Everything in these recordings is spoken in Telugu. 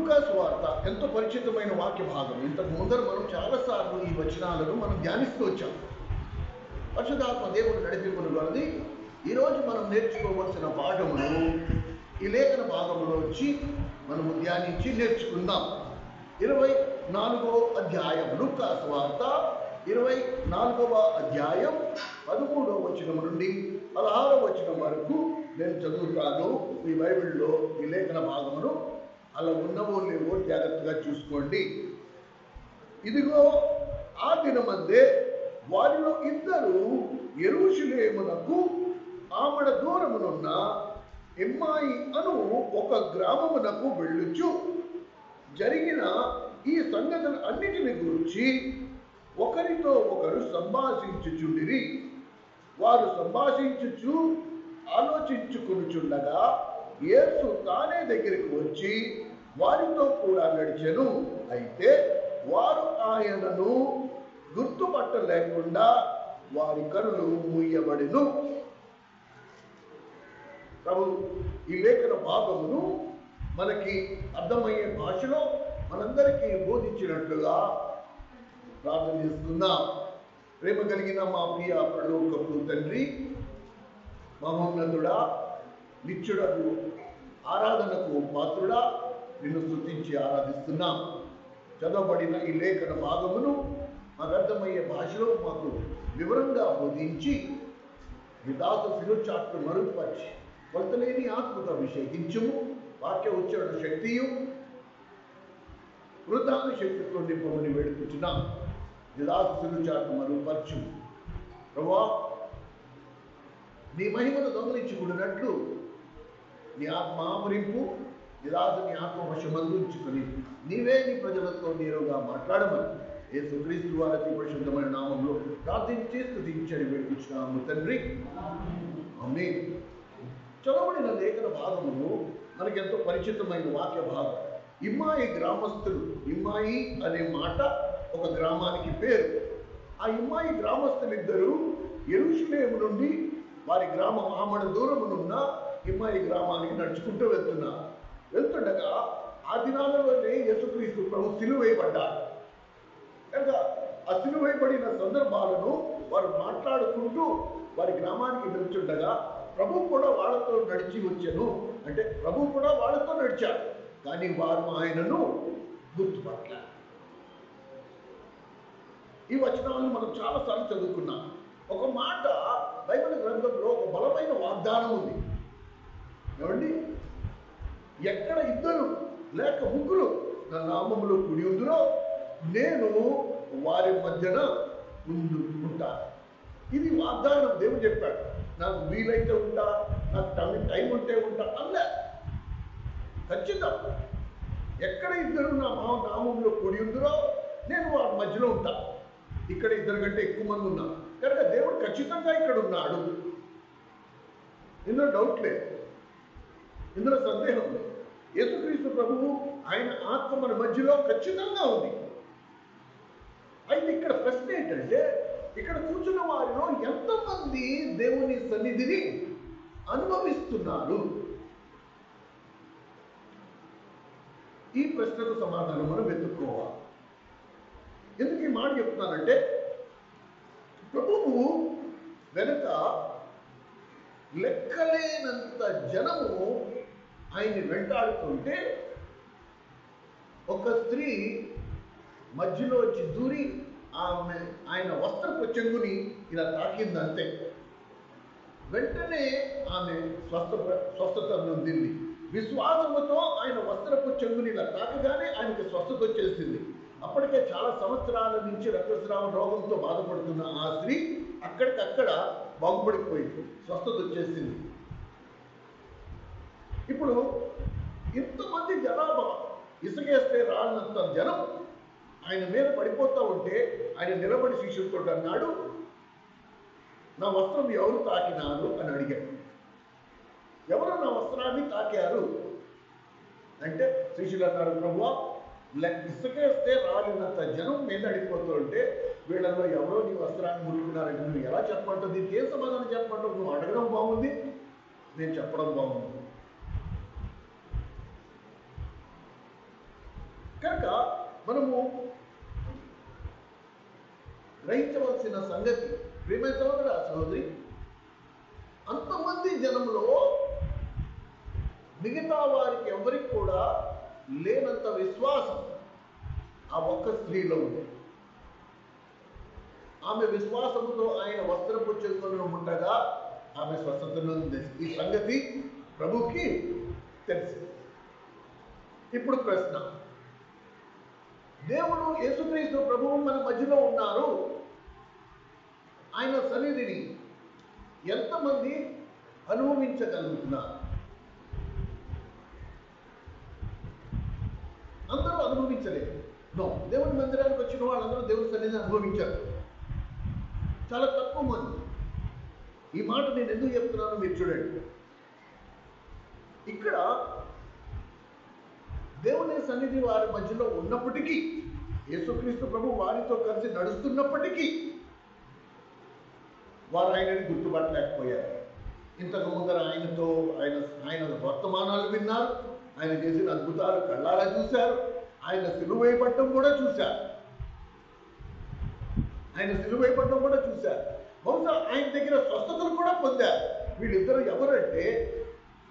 లూకాసు వార్త ఎంతో పరిచితమైన వాక్య భాగం. ఇంతకు ముందర మనం చాలాసార్లు ఈ వచనాలను మనం ధ్యానిస్తూ వచ్చాం. పరిశుద్ధాత్మ దేవుడు నడిపింపును కొలది ఈరోజు మనం నేర్చుకోవలసిన పాఠమును ఈ లేఖన భాగంలో వచ్చి మనము ధ్యానించి నేర్చుకుందాం. 24వ అధ్యాయం, లూకాసు వార్త 24వ అధ్యాయం 13వ వచనం నుండి 16వ వచనం వరకు నేను చదువుతాను. మీ బైబిల్లో ఈ లేఖన భాగమును అలా ఉన్నవో లేవో జాగ్రత్తగా చూసుకోండి. ఇదిగో ఆ దినమందే వారిలో ఇద్దరు యెరూషలేమునకు ఆమడ దూరమునున్న ఎమ్మాయి అను ఒక గ్రామమునకు వెళ్ళుచు జరిగిన ఈ సంగతులు అన్నిటిని గురించి ఒకరితో ఒకరు సంభాషించుచుండిరి. వారు సంభాషించుచు ఆలోచించుకొనుచుండగా యేసు తానే దగ్గరికి వచ్చి వారితో కూడా నడిచెను. అయితే వారు ఆయనను గుర్తుపట్టలేకుండా వారి కనులు మూయబడెను. ప్రభు ఈ లేఖన భాగమును మనకి అర్థమయ్యే భాషలో మనందరికీ బోధించినట్లుగా ప్రార్థన చేసుకుందాం. ప్రేమ కలిగిన మా ప్రియ పరలోకపు తండ్రి, మహోన్నతుడా, నిత్యుడకు ఆరాధనకు పాత్రుడా, నిన్ను స్తుతించి ఆరాధిస్తున్నాం. చదవబడిన ఈ లేఖన భాగమును మాకు అర్థమయ్యే భాషలో మాకు వివరంగా బోధించి మీ దాసు శిలుచాట్లు మరుగుపరిచి కొలతలేని ఆత్మతో అభిషేకించుము. వాక్య ఉచ్చారణ శక్తియు వృద్ధాన శక్తితో నింపమని వేడుకుంటున్నాం. మీ దాసు శిలుచాట్లు మరుగుపరచు ప్రభువా. నీ మహిమను దొంగలించుకున్నట్లు నీ ఆత్మ ఆవరింపు, నీ దాసుని ఆత్మ వశమందుంచుకొని నీవే నీ ప్రజలతో నేరుగా మాట్లాడమని యేసుక్రీస్తు వారి పరిశుద్ధమైన నామంలో ప్రార్థించి స్తుతించని వేడుకుంటున్నాము తండ్రి, ఆమేన్. చదవబడిన లేఖన భాగమును మనకెంతో పరిచితమైన వాక్య భాగం. ఇమ్మాయి గ్రామస్తులు, ఇమ్మాయి అనే మాట ఒక గ్రామానికి పేరు. ఆ ఇమ్మాయి గ్రామస్తులిద్దరూ యెరూషలేము నుండి వారి గ్రామం ఆమడ దూరమునున్న ఇమ్మాయి గ్రామానికి నడుచుకుంటూ వెళ్తుండగా ఆ దినాలలోనే యేసుక్రీస్తు ప్రభు సిలువ వేయబడ్డాడు. కనుక ఆ సిలువ వేయబడిన సందర్భాలను వారు మాట్లాడుకుంటూ వారి గ్రామానికి వెళ్తుండగా ప్రభు కూడా వాళ్ళతో నడిచి వచ్చాను. అంటే ప్రభు కూడా వాళ్ళతో నడిచాడు, కానీ వారు ఆయనను గుర్తుపట్టలేదు. ఈ వచనాలను మనం చాలాసార్లు చదువుకున్నాం. ఒక మాట బైబిల్ గ్రంథంలో ఒక బలమైన వాగ్దానం ఉంది. ఏమండి? ఎక్కడ ఇద్దరు లేక ముగ్గురు నా నామములో కూడి ఉందురో నేను వారి మధ్యన ఉంటాను. ఇది వాగ్దానం. దేవుడు చెప్పాడు, నాకు వీలైతే ఉంటా, నాకు టైం ఉంటే ఉంటా అన్నా. ఖచ్చితం. ఎక్కడ ఇద్దరు నా నామంలో కూడి ఉందురో నేను వారి మధ్యలో ఉంటా. ఇక్కడ ఇద్దరు కంటే ఎక్కువ మంది ఉన్నారు కనుక దేవుడు ఖచ్చితంగా ఇక్కడ ఉన్నాడు. ఇందులో డౌట్ లేదు, ఇందులో సందేహం లేదు. యేసుక్రీస్తు ప్రభువు ఆయన ఆత్మ మన మధ్యలో ఖచ్చితంగా ఉంది. అయితే ఇక్కడ ప్రశ్న ఏంటంటే, ఇక్కడ కూర్చున్న వారిలో ఎంతమంది దేవుని సన్నిధిని అనుభవిస్తున్నారు? ఈ ప్రశ్నకు సమాధానం మనం వెతుక్కోవాలి. ఎందుకు ఈ మాట చెప్తున్నానంటే, ప్రభువు వెనుక లెక్కలేనంత జనము ఆయన్ని వెంటాడుతుంటే ఒక స్త్రీ మధ్యలో వచ్చి దూరి ఆయన వస్త్రపు చెంగుని ఇలా తాకిందంతే. వెంటనే ఆమె స్వస్థత నొందింది. విశ్వాసముతో ఆయన వస్త్రపు చెంగుని ఇలా తాకగానే ఆయనకి స్వస్థత వచ్చేసింది. అప్పటికే చాలా సంవత్సరాల నుంచి రక్తస్రావ రోగంతో బాధపడుతున్న ఆ స్త్రీ అక్కడికక్కడ బాగుపడిపోయింది, స్వస్థత వచ్చేసింది. ఇప్పుడు ఇంతమంది జనాభా ఇసుకేస్తే రానంత జనం ఆయన మీద పడిపోతూ ఉంటే ఆయన నిలబడి శిష్యులతో అన్నాడు, నా వస్త్రం ఎవరు తాకినారు అని అడిగాడు. ఎవరు నా వస్త్రాన్ని తాకారు అంటే శిష్యులు అన్నారు, ప్రభువా, ఇసుకేస్తే రాలినంత జనం మీద అడిగిపోతూ ఉంటే వీళ్ళలో ఎవరో నీ వస్త్రాన్ని ముట్టుకున్నారంటే నువ్వు ఎలా చెప్పమంటావు? దీనికి ఏం సమాధానం చెప్పమంటావు? నువ్వు అడగడం బాగుంది, నేను చెప్పడం బాగుంది. మనము గ్రహించవలసిన సంగతి ప్రియమైన సహోదరా సహోదరి, అంతమంది జనంలో మిగతా వారికి ఎవరికి కూడా లేనంత విశ్వాసం ఆ ఒక్క స్త్రీలో ఉంది. ఆమె విశ్వాసముతో ఆయన వస్త్రపు చెంగును ముట్టగా ఆమె స్వస్థతను ఉంది. ఈ సంగతి ప్రభుకి తెలుసు. ఇప్పుడు ప్రశ్న, దేవుడు యేసుక్రీస్తు ప్రభువు మన మధ్యలో ఉన్నారు. ఆయన సన్నిధిని ఎంతమంది అనుభవించగలుగుతున్నారు? అందరూ అనుభవించలేదు. నో, దేవుని మందిరానికి వచ్చిన వాళ్ళందరూ దేవుని సన్నిధిని అనుభవించారు. చాలా తక్కువ మంది. ఈ మాట నేను ఎందుకు చెప్తున్నానో మీరు చూడండి. ఇక్కడ దేవుని సన్నిధి వారి మధ్యలో ఉన్నప్పటికీ, యేసుక్రీస్తు ప్రభు వారితో కలిసి నడుస్తున్నప్పటికీ వారు ఆయనని గుర్తుపట్టలేకపోయారు. ఇంతకు ముందర ఆయన వర్తమానాలు విన్నారు, ఆయన చేసిన అద్భుతాలు కళ్ళారా చూశారు, ఆయన సిలువ వేయబడటం కూడా చూశారు. బహుశా ఆయన దగ్గర స్వస్థతలు కూడా పొందారు. వీళ్ళిద్దరు ఎవరంటే,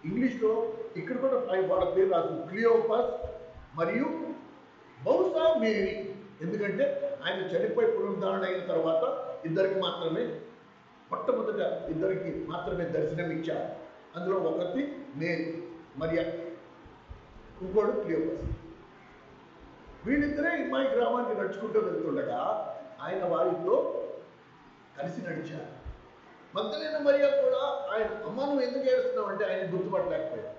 ఇంగ్లీష్లో ఇక్కడ కూడా వాళ్ళ పేరు రాసు, క్లియోపస్ మరియు బహుశా మేరీ. ఎందుకంటే ఆయన చనిపోయి పునరుద్ధరణ అయిన తర్వాత మొట్టమొదట ఇద్దరికి మాత్రమే దర్శనం ఇచ్చారు. అందులో ఒకటి మేరీ, మరియా, ఇంకోడు క్లియోపస్. వీళ్ళిద్దరే ఇమ్మాయి గ్రామానికి నడుచుకుంటూ వెళ్తుండగా ఆయన వారితో కలిసి నడిచారు. మగ్దలేన మరియా కూడా ఆయన, అమ్మ నువ్వు ఎందుకు ఏడుస్తున్నావు అంటే ఆయన గుర్తుపట్టలేకపోయాడు.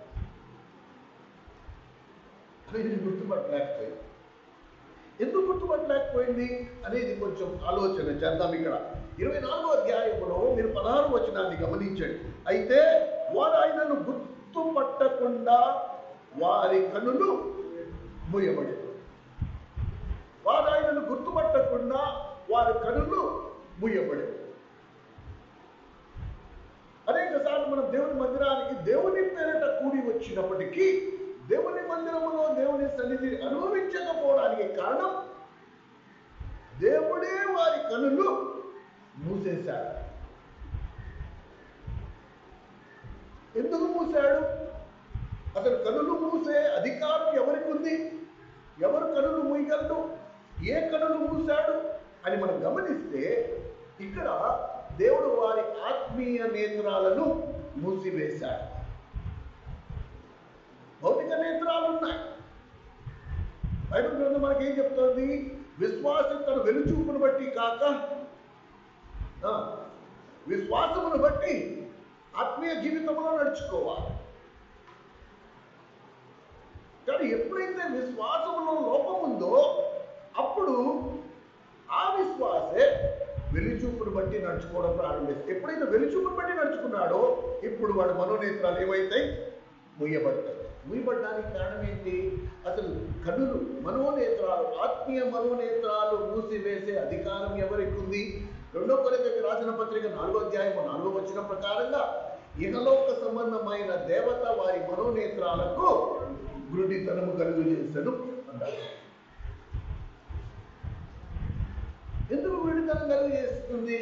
ఎందుకు గుర్తుపట్టలేకపోయింది అనేది కొంచెం ఆలోచన చేద్దాం. ఇక్కడ 24వ అధ్యాయంలో మీరు 16వ వచనాన్ని గమనించండి. అయితే వారు ఆయనను గుర్తుపట్టకుండా వారి కన్నులు మూయబడి, అనేక సార్లు మనం దేవుని మందిరానికి దేవుని పేరిట కూడి వచ్చినప్పటికీ దేవుని మందిరములో దేవుని సన్నిధిని అనుభవించకపోవడానికి కారణం దేవుడే వారి కన్నులు మూసేశాడు. ఎందుకు మూశాడు? అసలు కన్నులు మూసే అధికారం ఎవరికి ఉంది? ఎవరు కన్నులు మూయగలరు? ఏ కన్నులు మూశాడు అని మనం గమనిస్తే, ఇక్కడ దేవుడు వారి ఆత్మీయ నేత్రాలను మూసివేశాడు. భౌతిక నేత్రాలు ఉన్నాయి. బైబిల్ గ్రంథం మనకి ఏం చెప్తోంది? విశ్వాసం తన వెలుచూపును బట్టి కాక విశ్వాసమును బట్టి ఆత్మీయ జీవితంలో నడుచుకోవాలి. కానీ ఎప్పుడైతే విశ్వాసంలో లోపం ఉందో అప్పుడు ఆ విశ్వాసే వెలుచూపును బట్టి నడుచుకోవడం ప్రారంభిస్తుంది. ఎప్పుడైతే వెలుచూపును బట్టి నడుచుకున్నాడో ఇప్పుడు వాడి మనోనేత్రాలు ఏమైతాయి? ముయ్యబడతాయి. ముయ్యబడడానికి కారణం ఏంటి? అసలు కన్నులు, మనోనేత్రాలు, ఆత్మీయ మనోనేత్రాలు మూసివేసే అధికారం ఎవరికి ఉంది? 2 కొరింథీయులకు రాసిన పత్రిక 4వ అధ్యాయము 4వ వచనం ప్రకారంగా ఇహలోక సంబంధమైన దేవత వారి మనోనేత్రాలకు గురుడితనము కలుగు చేసను అన్నారు. ఎందుకు గురుడితనం కలుగు చేస్తుంది?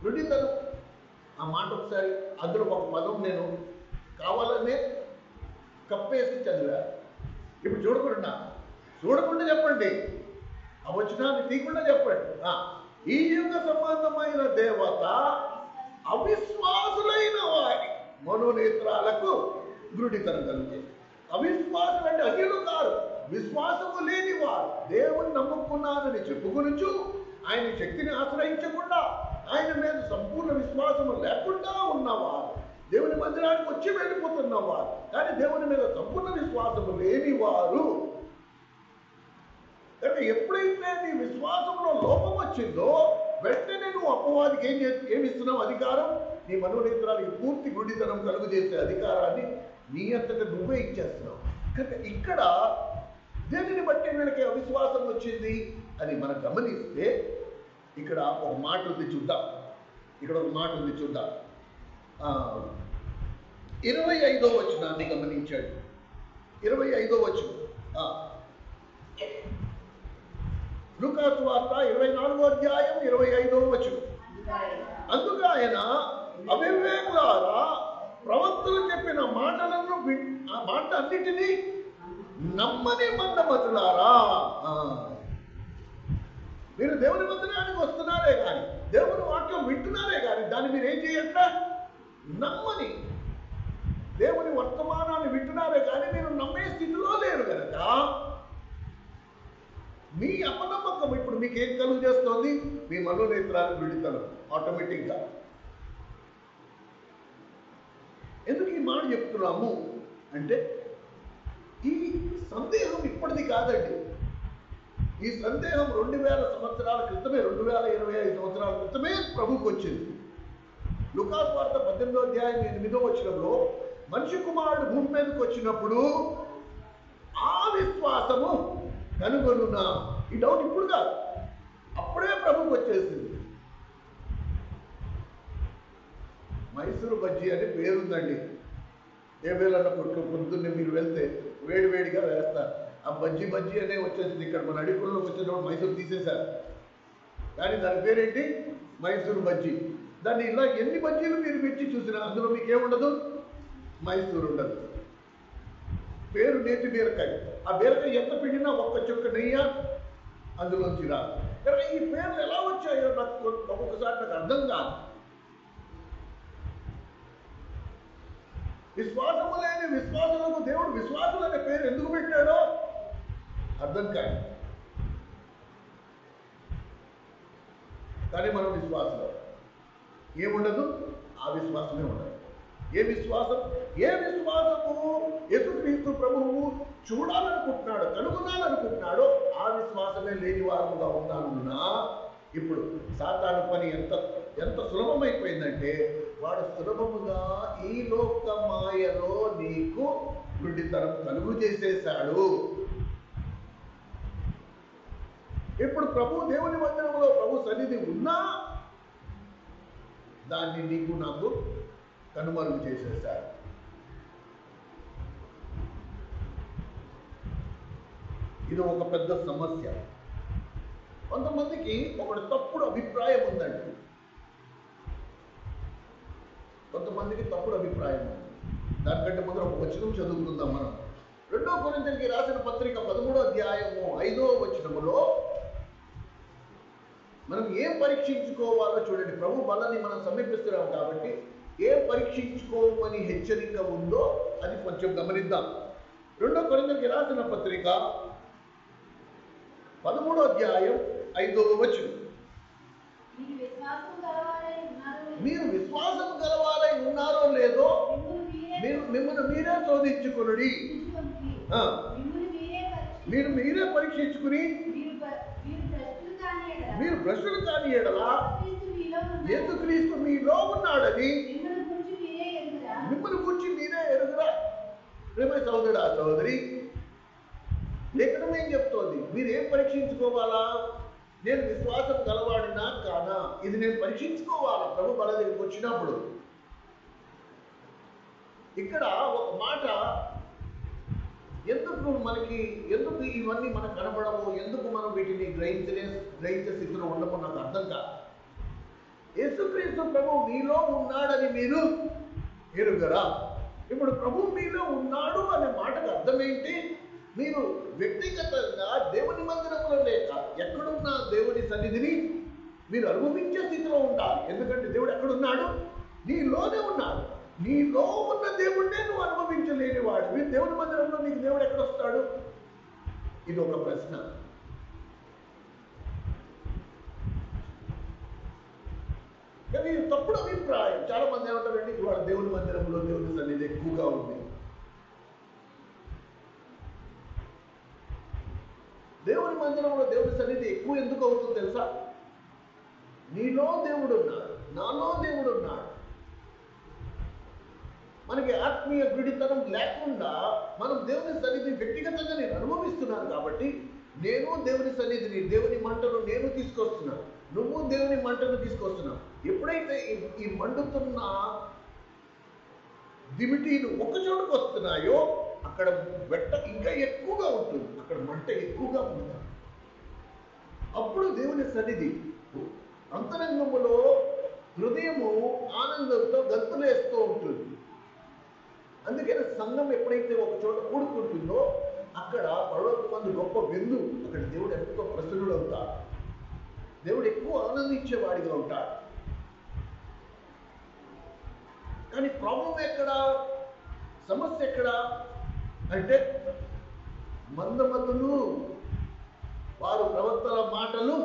గురుడితనం ఆ మాట ఒకసారి, అందులో ఒక పదం నేను కావాలనే కప్పేసి చదివారు. ఇప్పుడు చూడకుండా చెప్పండి, ఆ వచనాన్ని తీయకుండా చెప్పండి. ఈ యుగ సంబంధమైన దేవత అవిశ్వాసులైన వారి మనోనేత్రాలకు గురుడితనం కలుగుతుంది. అవిశ్వాసులు అంటే అన్యులు కాదు, విశ్వాసము లేని వారు, దేవుని నమ్ముకున్నానని చెప్పుకొనుచు ఆయన శక్తిని ఆశ్రయించకుండా ఆయన మీద సంపూర్ణ విశ్వాసము లేకుండా ఉన్నవారు, దేవుని మందిరానికి వచ్చి వెళ్ళిపోతున్నవారు, కానీ దేవుని మీద సంపూర్ణ విశ్వాసము లేని వారు. అంటే ఎప్పుడైతే నీ విశ్వాసంలో లోపం వచ్చిందో వెంటనే నువ్వు అపవాదికి ఏమి ఇస్తున్నావు? అధికారం. నీ మనోనేత్రానికి పూర్తి గుడితనం కలుగు చేసే అధికారాన్ని నీ అంతటా నువ్వే ఇచ్చేస్తున్నావు. కనుక ఇక్కడ దేనిని బట్టి వీళ్ళకి అవిశ్వాసం వచ్చింది అని మనం గమనిస్తే ఇక్కడ ఒక మాట ఉంది చూద్దాం. 25వ వచనాన్ని గమనించాడు. 25వ వచనం, లూకా సువార్త 24వ అధ్యాయం 25వ వచనం. అందుకు ఆయన, అవివేకులారా, ప్రవక్తలు చెప్పిన మాటలను ఆ మాట అన్నిటినీ నమ్మని మందమతులారా. మీరు దేవుని మందిరానికి వస్తున్నారే కానీ, దేవుని వాక్యం వింటున్నారే కానీ, దాన్ని మీరు ఏం చేయట్ల? నమ్మని. దేవుని వర్తమానాన్ని వింటున్నారే కానీ మీరు నమ్మే స్థితిలో లేరు కనుక మీ అపనమ్మకం ఇప్పుడు మీకు ఏం కలుగు చేస్తోంది? మీ మనోనేత్రాలు విడితనం ఆటోమేటిక్గా. ఎందుకు ఈ మాట చెప్తున్నాము అంటే, ఈ సందేహం ఇప్పటిది కాదండి. ఈ సందేహం 2000 సంవత్సరాల క్రితమే, 2025 సంవత్సరాల క్రితమే ప్రభువుకు వచ్చింది. లూకా సువార్త 18వ అధ్యాయం 8వ వచనంలో మనిషి కుమారుడు భూమి మీదకి వచ్చినప్పుడు ఆ విశ్వాసము కనుగొనున్నా. ఈ డౌట్ ఇప్పుడు కాదు, అప్పుడే ప్రభువుకు వచ్చేసింది. మైసూరు బజ్జీ అని పేరుందండి. ఏ వేళన్న కొట్లు పొద్దున్నే మీరు వెళ్తే వేడివేడిగా వేస్తారు. ఆ బజ్జీ బజ్జీ అనే వచ్చేసింది. ఇక్కడ మన అడిగుల్లోకి వచ్చేటప్పుడు మైసూరు తీసేశారు, కానీ దాని పేరేంటి? మైసూరు బజ్జీ. దాన్ని ఇలా ఎన్ని బజ్జీలు మీరు పెట్టి చూసినా అందులో మీకేముండదు? మైసూరు ఉండదు. పేరు నేతి బీరకాయ. ఆ బీరకాయ ఎంత పిండినా ఒక్క చుక్క నెయ్య అందులోంచి రాదు. కానీ ఈ పేర్లు ఎలా వచ్చాయో నాకు ఒక్కొక్కసారి నాకు అర్థం కాదు. విశ్వాసము లేని విశ్వాసులకు దేవుడు విశ్వాసులు అనే పేరు ఎందుకు పెట్టాడో అర్థం కాదు. కానీ మనం విశ్వాసం ఏముండదు, ఆ విశ్వాసమే ఉండదు. ఏ విశ్వాసం? ఏ విశ్వాసము యేసుక్రీస్తు ప్రభువు చూడాలనుకుంటున్నాడు, కనుగొనాలనుకుంటున్నాడో ఆ విశ్వాసమే లేని వారముగా ఉన్నానున్నా. ఇప్పుడు సాతాను పని ఎంత సులభమైపోయిందంటే, వాడు సులభముగా ఈ లోక మాయలో నీకు గుడ్డితనం కలుగు చేసేశాడు. ఇప్పుడు ప్రభు దేవుని మందిరంలో ప్రభు సన్నిధి ఉన్నా దాన్ని నీకు నాకు కనుమరుగు చేసేశాడు. ఇది ఒక పెద్ద సమస్య. కొంతమందికి ఒకటి తప్పుడు అభిప్రాయం ఉందండి. కొంతమందికి తప్పుడు అభిప్రాయం ఉంది. దానికంటే ముందర ఒక వచనం చదువుకుందాం మనం. 2వ కొరింథీయులకు రాసిన పత్రిక 13వ అధ్యాయము 5వ వచనములో మనం ఏం పరీక్షించుకోవాలో చూడండి. ప్రభు బలాన్ని మనం సమీపిస్తున్నాం కాబట్టి ఏం పరీక్షించుకోమని హెచ్చరిక ఉందో అది కొంచెం గమనిద్దాం. 2వ కొరింథీయులకు రాసిన పత్రిక 13వ అధ్యాయం 5వ వచనం. మీరు విశ్వాసం గలవారై ఉన్నారో లేదో మిమ్మల్ని మీరే శోధించుకునుడి. మీరే పరీక్షించుకుని మీరు భ్రష్టులు కాని ఎడల యేసుక్రీస్తు మీలో ఉన్నాడని మిమ్మల్ని గురించి మీరే ఎరుగురా. ప్రేమ సోదరుడా సోదరి, లేఖనం ఏం చెప్తోంది? మీరేం పరీక్షించుకోవాలా? నేను విశ్వాసం గలవాడినా కానా, ఇది నేను పరీక్షించుకోవాలా ప్రభు బల దగ్గరికి వచ్చినప్పుడు. ఇక్కడ ఒక మాట, ఎందుకు ఇవన్నీ మనకు కనబడవు, ఎందుకు మనం వీటిని గ్రహించే స్థితిలో ఉండమో నాకు అర్థం కాదు. యేసుక్రీస్తు ప్రభు మీలో ఉన్నాడని మీరు ఎరుగరా? ఇప్పుడు ప్రభు మీలో ఉన్నాడు అనే మాటకు అర్థం ఏంటి? మీరు వ్యక్తిగతంగా దేవుని మందిరంలో లేక ఎక్కడున్న దేవుని సన్నిధిని మీరు అనుభవించే స్థితిలో ఉండాలి. ఎందుకంటే దేవుడు ఎక్కడున్నాడు? నీలోనే ఉన్నాడు. నీలో ఉన్న దేవుడినే నువ్వు అనుభవించలేని వాడు. మీరు దేవుని మందిరంలో నీకు దేవుడు ఎక్కడొస్తాడు? ఇది ఒక ప్రశ్న. కానీ ఇది తప్పుడు అభిప్రాయం. చాలా మంది ఏమంటారండి, ఇవాళ దేవుని మందిరంలో దేవుని సన్నిధి ఎక్కువగా ఉంది. దేవుని మందిరంలో దేవుని సన్నిధి ఎక్కువ ఎందుకు అవుతుందో తెలుసా? నీలో దేవుడు ఉన్నాడు, నాలో దేవుడు ఉన్నాడు. మనకి ఆత్మీయ గుడితనం లేకుండా మనం దేవుని సన్నిధిని వ్యక్తిగతంగా నేను అనుభవిస్తున్నాను కాబట్టి నేను దేవుని సన్నిధిని, దేవుని మంటను నేను తీసుకొస్తున్నాను, నువ్వు దేవుని మంటను తీసుకొస్తున్నావు. ఎప్పుడైతే ఈ మండుతున్న దిమిటీలు ఒక చోటుకు వస్తున్నాయో అక్కడ వెట్ట ఇంకా ఎక్కువగా ఉంటుంది, అక్కడ మంట ఎక్కువగా ఉంటుంది. అప్పుడు దేవుని సన్నిధి అంతరంగములో హృదయము ఆనందంతో గంతులేస్తూ ఉంటుంది. అందుకని సంఘం ఎప్పుడైతే ఒక చోట కూడుకుంటుందో అక్కడ పరలోకమందు గొప్ప విందు, అక్కడ దేవుడు ఎంతో ప్రసన్నుడు అవుతాడు, దేవుడు ఎక్కువ ఆనందించేవాడిగా ఉంటాడు. కానీ ప్రాబ్లం ఎక్కడ, సమస్య ఎక్కడ అంటే మందమతులు వారు ప్రవక్తల మాటలు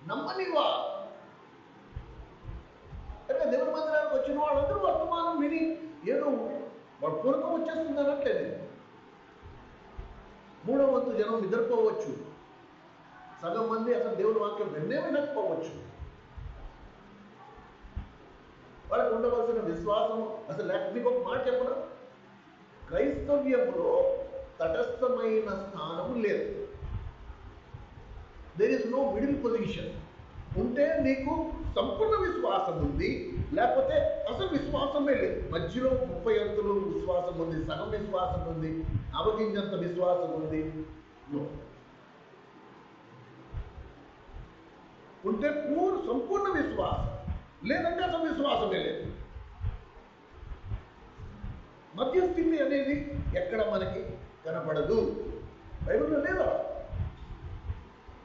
నమ్మనివా. అంటే దేవుని మందిరానికి వచ్చిన వాళ్ళందరూ వర్తమానం విని ఏదో వాడు పూర్వకం వచ్చేస్తుంది అనట్లేదు. మూడవ వంతు జనం నిద్రపోవచ్చు, సగం మంది అసలు దేవుని వాక్యం విన్నే వినకపోవచ్చు. వాళ్ళకి ఉండవలసిన విశ్వాసం అసలు మీకు ఒక మాట చెప్పనా, క్రైస్తవ్యంలో తటస్థమైన స్థానం లేదు. There is no middle position. ఉంటే నీకు సంపూర్ణ విశ్వాసం ఉంది, లేకపోతే అసలు విశ్వాసమే లేదు. మధ్యలో 30 అంతులు విశ్వాసం ఉంది, సగం విశ్వాసం ఉంది, అవగింజంత విశ్వాసం ఉంది. ఉంటే సంపూర్ణ విశ్వాసం, లేదంటే అసలు విశ్వాసమే లేదు. మధ్యస్థితి అనేది ఎక్కడ మనకి కనపడదు, బైబిల్లో లేదా.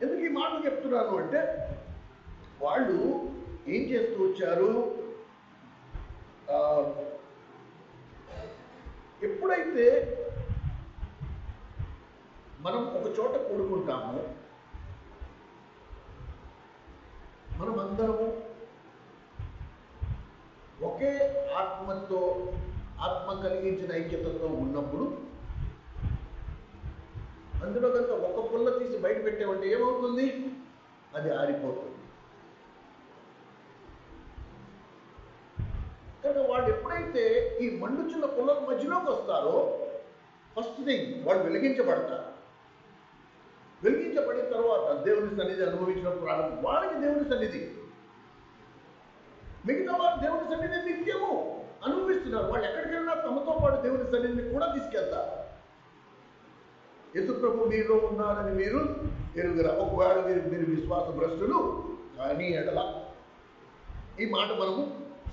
ఎందుకు ఈ మాటలు చెప్తున్నాను అంటే వాళ్ళు ఏం చేస్తూ వచ్చారు, ఎప్పుడైతే మనం ఒక చోట కూడుకుంటామో మనం అందరము ఒకే ఆత్మ కలిగించిన ఐక్యతతో ఉన్నప్పుడు అందులో కనుక ఒక పుల్ల తీసి బయట పెట్టామంటే ఏమవుతుంది, అది ఆరిపోతుంది. కనుక వాళ్ళు ఎప్పుడైతే ఈ మండుచున్న పుల్లల మధ్యలోకి వస్తారో ఫస్ట్ థింగ్ వాళ్ళు వెలిగించబడతారు. వెలిగించబడిన తర్వాత దేవుని సన్నిధి అనుభవించినప్పుడు వాళ్ళకి దేవుని సన్నిధి, మిగతా వారు దేవుని సన్నిధి నిత్యము అనుభవిస్తున్నారు. వాళ్ళు ఎక్కడికి వెళ్ళినా తమతో పాటు దేవుని సన్నిధిని కూడా తీసుకెళ్తారు. యేసుప్రభు మీలో ఉన్నారని మీరు ఎరుగురా. ఒకవేళ మీరు విశ్వాస భ్రష్టులు కానీ ఎడల, ఈ మాట మనము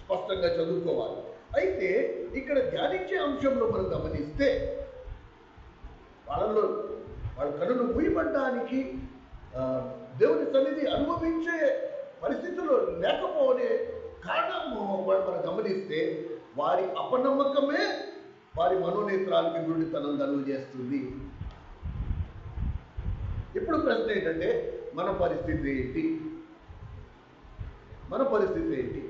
స్పష్టంగా చదువుకోవాలి. అయితే ఇక్కడ ధ్యానించే అంశంలో మనం గమనిస్తే వాళ్ళ కనులు మూయబడ్డానికి దేవుని సన్నిధి అనుభవించే పరిస్థితుల్లో లేకపోనే కారణము మనం గమనిస్తే వారి అపనమ్మకమే వారి మనోనేత్రాలకి గుడితనం కలుగు చేస్తుంది. ఇప్పుడు ప్రశ్న ఏంటంటే మన పరిస్థితి ఏంటి? మన పరిస్థితి ఏంటి?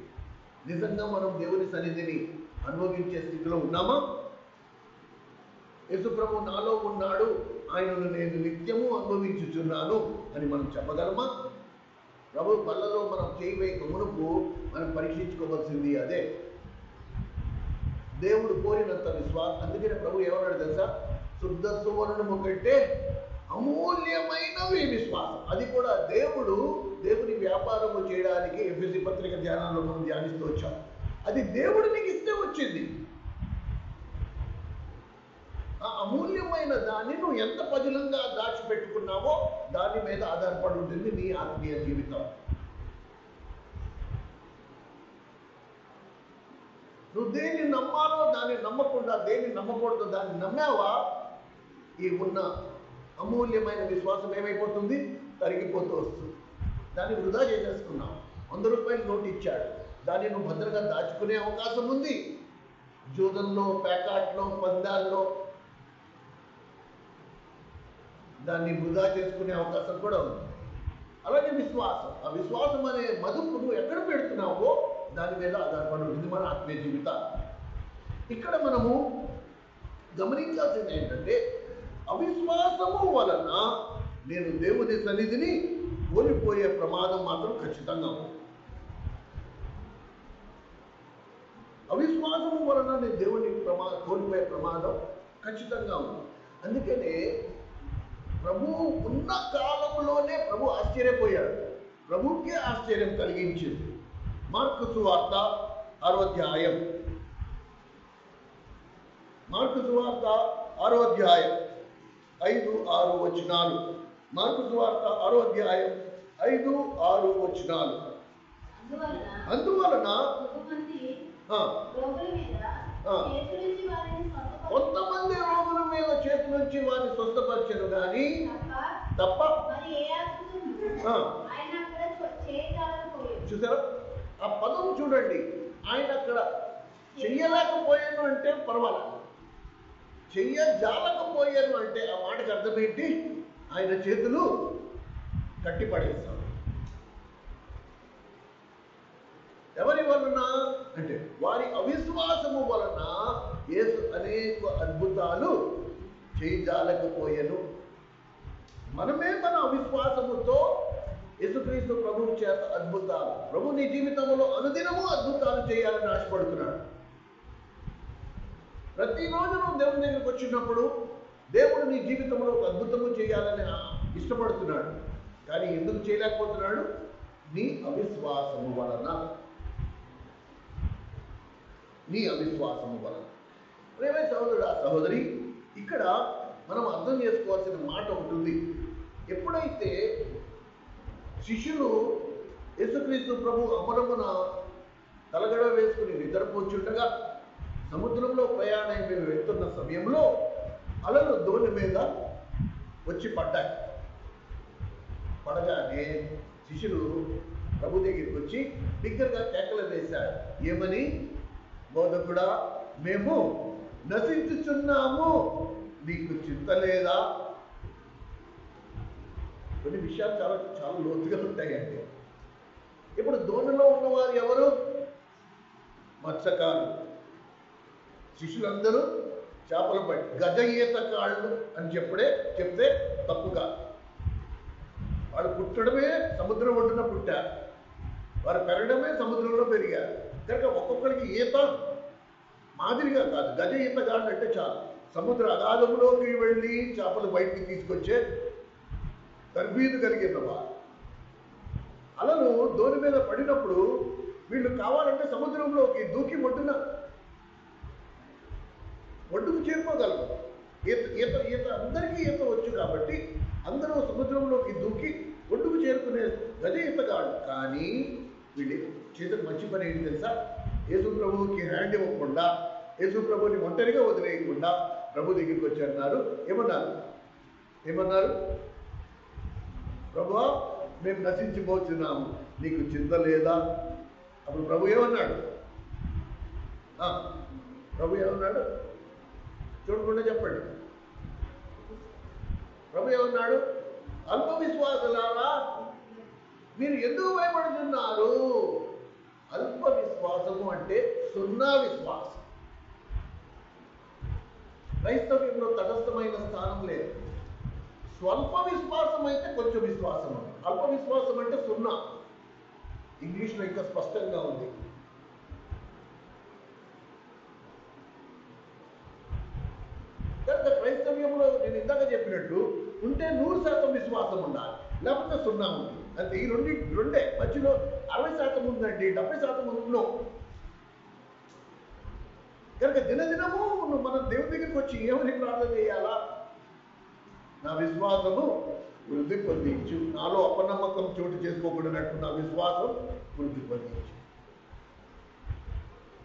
నిజంగా మనం దేవుని సన్నిధిని అనుభవించే స్థితిలో ఉన్నామా? యేసుప్రభు నాలో ఉన్నాడు, ఆయనను నేను నిత్యము అనుభవించుచున్నాను అని మనం చెప్పగలమా? ప్రభు బల్లలో మనం చేయవేయక మునుపు మనం పరీక్షించుకోవాల్సింది అదే. దేవుడు కోరినంత విశ్వాసం. అందుకనే ప్రభు ఏమన్నాడు తెలుసా, శుద్ధ సువర్ణము కంటే అమూల్యమైనవి విశ్వాసం. అది కూడా దేవుని వ్యాపారము చేయడానికి ఎఫెసీ పత్రిక ధ్యానంలో మనం ధ్యానిస్తూ వచ్చాం. అది దేవుడు నీకు ఇస్తే వచ్చింది. ఆ అమూల్యమైన దాన్ని నువ్వు ఎంత పదిలంగా దాచిపెట్టుకున్నావో దాని మీద ఆధారపడి ఉంటుంది నీ ఆత్మీయ జీవితం. నువ్వు దేన్ని నమ్మాలో దాన్ని నమ్మకుండా, దేన్ని నమ్మకూడదు దాన్ని నమ్మావా, ఈ ఉన్న అమూల్యమైన విశ్వాసం ఏమైపోతుంది, తరిగిపోతూ వస్తుంది. దాన్ని వృధా చేసేసుకున్నావు. 100 రూపాయలు నోటు ఇచ్చాడు, దాన్ని నువ్వు భద్రంగా దాచుకునే అవకాశం ఉంది. జూదంలో, ప్యాకాట్లో, పందాల్లో దాన్ని వృధా చేసుకునే అవకాశం కూడా ఉంది. అలాగే విశ్వాసం, ఆ విశ్వాసం అనే మదుపు నువ్వు ఎక్కడ పెడుతున్నావో దాని మీద ఆధారపడి ఉంటుంది మన ఆత్మీయ జీవితం. ఇక్కడ మనము గమనించాల్సింది ఏంటంటే అవిశ్వాసము వలన నేను దేవుని సన్నిధిని కోల్పోయే ప్రమాదం మాత్రం ఖచ్చితంగా ఉంది. అవిశ్వాసము వలన నేను దేవుని కోల్పోయే ప్రమాదం ఖచ్చితంగా ఉంది. అందుకనే ప్రభు ఉన్న కాలంలోనే ప్రభు ఆశ్చర్యపోయాడు, ప్రభుకే ఆశ్చర్యం కలిగించింది. మార్కు సువార్త 6వ అధ్యాయం, మార్కు సువార్త 6వ అధ్యాయం 5, 6 వచనాలు. మార్కు సువార్త 6వ అధ్యాయం 5, 6 వచనాలు. అందువలన కొంతమంది రోగుల మీద చేతుల నుంచి వారిని స్వస్థపరచను కానీ తప్ప. చూసారా ఆ పదం చూడండి. ఆయన అక్కడ చెయ్యలేకపోయాను అంటే పర్వాలేదు, చెయ్యజాలకపోయాను అంటే ఆ మాటకు అర్థం ఏంటి? ఆయన చేతులు కట్టిపడేస్తాడు. ఎవరి వలన అంటే వారి అవిశ్వాసము వలన యేసు అనేక అద్భుతాలు చేయజాలకపోయాను. మనమే మన అవిశ్వాసముతో యేసుక్రీస్తు ప్రభువు చేత అద్భుతాలు, ప్రభు నీ జీవితంలో అనుదినము అద్భుతాలు చేయాలని ఆశపడుతున్నాడు. ప్రతిరోజు నువ్వు దేవుని దగ్గరికి వచ్చినప్పుడు దేవుడు నీ జీవితంలో ఒక అద్భుతము చేయాలని ఇష్టపడుతున్నాడు. కానీ ఎందుకు చేయలేకపోతున్నాడు? నీ అవిశ్వాసము వలన. నీ అవిశ్వాసము వలన. ప్రియమైన సహోదరుడా, సహోదరి, ఇక్కడ మనం అర్థం చేసుకోవాల్సిన మాట ఉంటుంది. ఎప్పుడైతే శిష్యులు యేసుక్రీస్తు ప్రభు అమరమున తలగడ వేసుకుని నిద్రపోచుండగా సముద్రంలో ప్రయాణం మేము వెళ్తున్న సమయంలో అలలు దోణి మీద వచ్చి పడ్డాయి. పడగానే శిష్యులు ప్రభు దగ్గరికి వచ్చి బిగ్గరగా కేకలు వేశారు. ఏమని? బోధకుడా, మేము నశించుచున్నాము, నీకు చింత లేదా? కొన్ని విషయాలు చాలా చాలా లోతుగా ఉంటాయండి. ఇప్పుడు దోణిలో ఉన్నవారు ఎవరు? మత్స్యకారులు. శిష్యులందరూ చేపలు పట్టి గజ ఈత కాళ్ళు అని చెప్తే తప్పుగా. వాళ్ళు పుట్టడమే సముద్రం ఒడ్డున పుట్టారు, వారు పెరగడమే సముద్రంలో పెరిగారు. కనుక ఒక్కొక్కరికి ఈత మాదిరిగా కాదు. గజ ఈత కాళ్ళు అంటే చాలు, సముద్ర అగాధంలోకి వెళ్ళి చేపలు బయటికి తీసుకొచ్చే తర్బీదు కలిగిన వారు. అలలు దోణి మీద పడినప్పుడు వీళ్ళు కావాలంటే సముద్రంలోకి దూకి ఒడ్డుకు చేరుకోగలరు. ఈత అందరికీ ఈత వచ్చు కాబట్టి అందరూ సముద్రంలోకి దూకి ఒడ్డుకు చేరుకునే గజ ఈతగాడు. కానీ వీళ్ళు చేతులు మంచి పని ఏంటి తెలుసా? యేసు ప్రభువుకి హ్యాండ్ ఇవ్వకుండా, యేసు ప్రభువుని ఒంటరిగా వదిలేయకుండా ప్రభు దగ్గరికి వచ్చి అన్నారు. ఏమన్నారు? ప్రభువా, మేము నశించిపోతున్నాము, నీకు చింత లేదా? అప్పుడు ప్రభు ఏమన్నాడు? చూడకుండా చెప్పండి. ప్రభు ఏమన్నాడు? అల్ప విశ్వాసులారా, మీరు ఎందుకు భయపడుతున్నారు? అల్ప విశ్వాసము అంటే సున్నా విశ్వాసం. క్రైస్తవ్యంలో తటస్థమైన స్థానం లేదు. స్వల్ప విశ్వాసం అయితే కొంచెం విశ్వాసం, అల్ప విశ్వాసం అంటే సున్నా. ఇంగ్లీష్లో ఇంకా స్పష్టంగా ఉంది. కనుక క్రైస్తవ్యంలో నేను ఇందాక చెప్పినట్టు ఉంటే 100% విశ్వాసం ఉండాలి, లేకపోతే సున్నా ఉంది. అంటే ఈ రెండే మధ్యలో 60% ఉందండి, 70% ఉందో. కనుక దినదినము మనం దేవుని దగ్గరికి వచ్చి ఏమని ప్రార్థన చేయాలా? నా విశ్వాసము వృద్ధి పొందించు, నాలో అపనమ్మకం చోటు చేసుకోకూడనట్టు నా విశ్వాసం వృద్ధి పొందించు.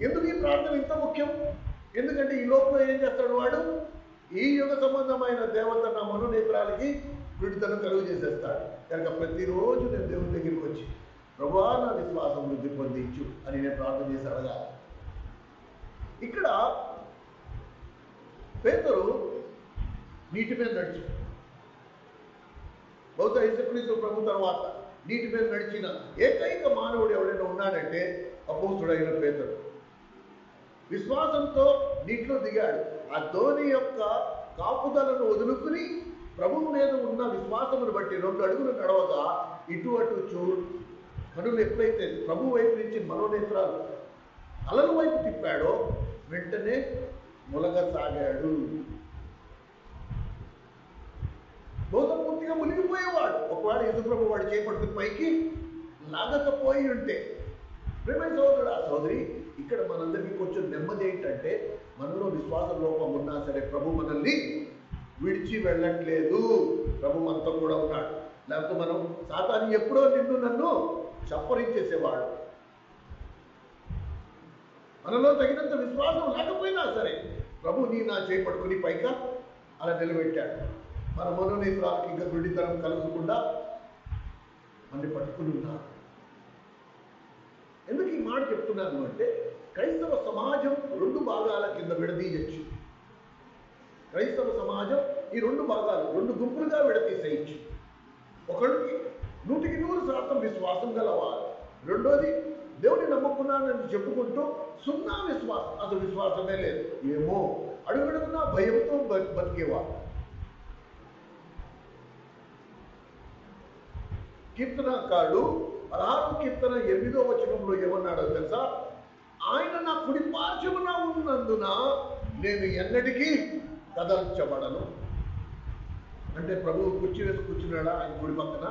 ఎందుకు ఈ ప్రార్థన ఇంత ముఖ్యం? ఎందుకంటే ఈ లోపల ఏం చేస్తాడు వాడు? ఈ యుగ సంబంధమైన దేవత నా మనోనేత్రాలకి విడుదలను కలుగు చేసేస్తాడు. కనుక ప్రతిరోజు నేను దేవుని దగ్గరికి వచ్చి ప్రభువా, నా విశ్వాసం వృద్ధి పొందించు అని నేను ప్రార్థన చేసి అడగాలి. ఇక్కడ పేతురు నీటి మీద నడిచి, బహుశా యేసుక్రీస్తు ప్రభు తర్వాత నీటి మీద నడిచిన ఏకైక మానవుడు ఎవరైనా ఉన్నాడంటే అపోస్తుడైన పేతురు. విశ్వాసంతో నీటిలో దిగాడు. ఆ ధోని యొక్క కాపుదలను వదులుకుని ప్రభువు మీద ఉన్న విశ్వాసమును బట్టి 2 అడుగులు నడవగా ఇటు అటు కనులు ఎప్పుడైతే ప్రభు వైపు నుంచి మనోనేత్రాలు అలల వైపు తిప్పాడో వెంటనే ములగసాగాడు. బహుశా పూర్తిగా మునిగిపోయేవాడు. ఒకవేళ యేసుప్రభు వాడు చేపట్టుకుని పైకి లాగకపోయి ఉంటే. ప్రియమైన సోదరుడా, సోదరి, ఇక్కడ మనందరికీ కొంచెం నెమ్మది ఏంటంటే మనలో విశ్వాస లోపం ఉన్నా సరే ప్రభు మనల్ని విడిచి వెళ్ళట్లేదు. ప్రభు మనతో కూడా ఉన్నాడు. లేకపోతే మనం సాతాను ఎప్పుడో నిన్ను నన్ను చప్పరించేసేవాడు. మనలో తగినంత విశ్వాసం లేకపోయినా సరే ప్రభు నీ నా చేపట్టుకుని పైగా అలా నిలబెట్టాడు. మన మనోనేత్రాలకు ఇంకా గుడితనం కలగకుండా మనని పట్టుకుని ఉన్నారు. ఎందుకు ఈ మాట చెప్తున్నాను అంటే, క్రైస్తవ సమాజం 2 భాగాల కింద విడదీయచ్చు. క్రైస్తవ సమాజం ఈ 2 భాగాలు 2 గుంపులుగా విడదీసేయచ్చు. ఒకరికి 100% విశ్వాసం గలవారు, రెండోది దేవుని నమ్ముకున్నానని చెప్పుకుంటూ 0 విశ్వాసం, అసలు విశ్వాసమే లేదు, ఏమో అడుగడుగునా భయంతో బతికేవారు. కీర్తనకారుడు 16వ కీర్తన 8వ వచనంలో ఏమన్నాడో తెలుసా? ఆయన నా కుడి పార్శ్వమున ఉన్నందున నేను ఎన్నటికీ కదల్చబడను. అంటే ప్రభువు కుర్చీ వేసి కూర్చున్నాడా ఆయన కుడి పక్కన?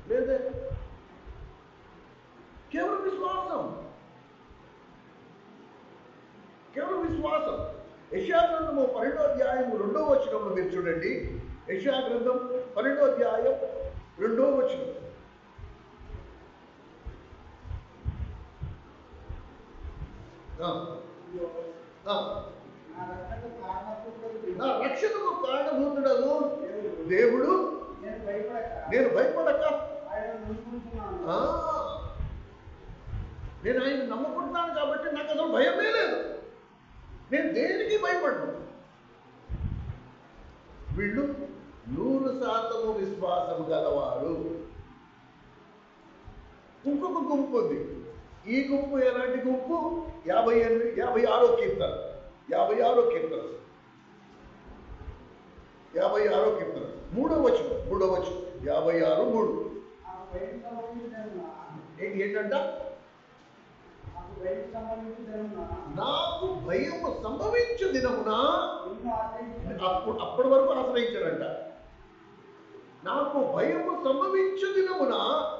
లేదే. కేవలం విశ్వాసం, కేవలం విశ్వాసం. యెషయా గ్రంథము 12వ అధ్యాయము 2వ వచనంలో మీరు చూడండి. యెషయా గ్రంథం 12వ అధ్యాయం 2వ వచనం. నా రక్షణకు కారణభూతుడను దేవుడు, నేను భయపడక, నేను ఆయన నమ్ముకుంటున్నాను కాబట్టి నాకు అసలు భయమే లేదు, నేను దేనికి భయపడను. వీళ్ళు 100% విశ్వాసం గలవారు. ఇంకొక గుంపు ఉంది. ఈ గుంపు ఎలాంటి గుంపు? 56వ కీర్తన 56వ కీర్తన 3వ వచనం 56:3 ఏంటంట? నాకు భయము సంభవించు దినమున, అప్పటి వరకు ఆశ్రయించాడంట. నాకు భయము సంభవించు దినమున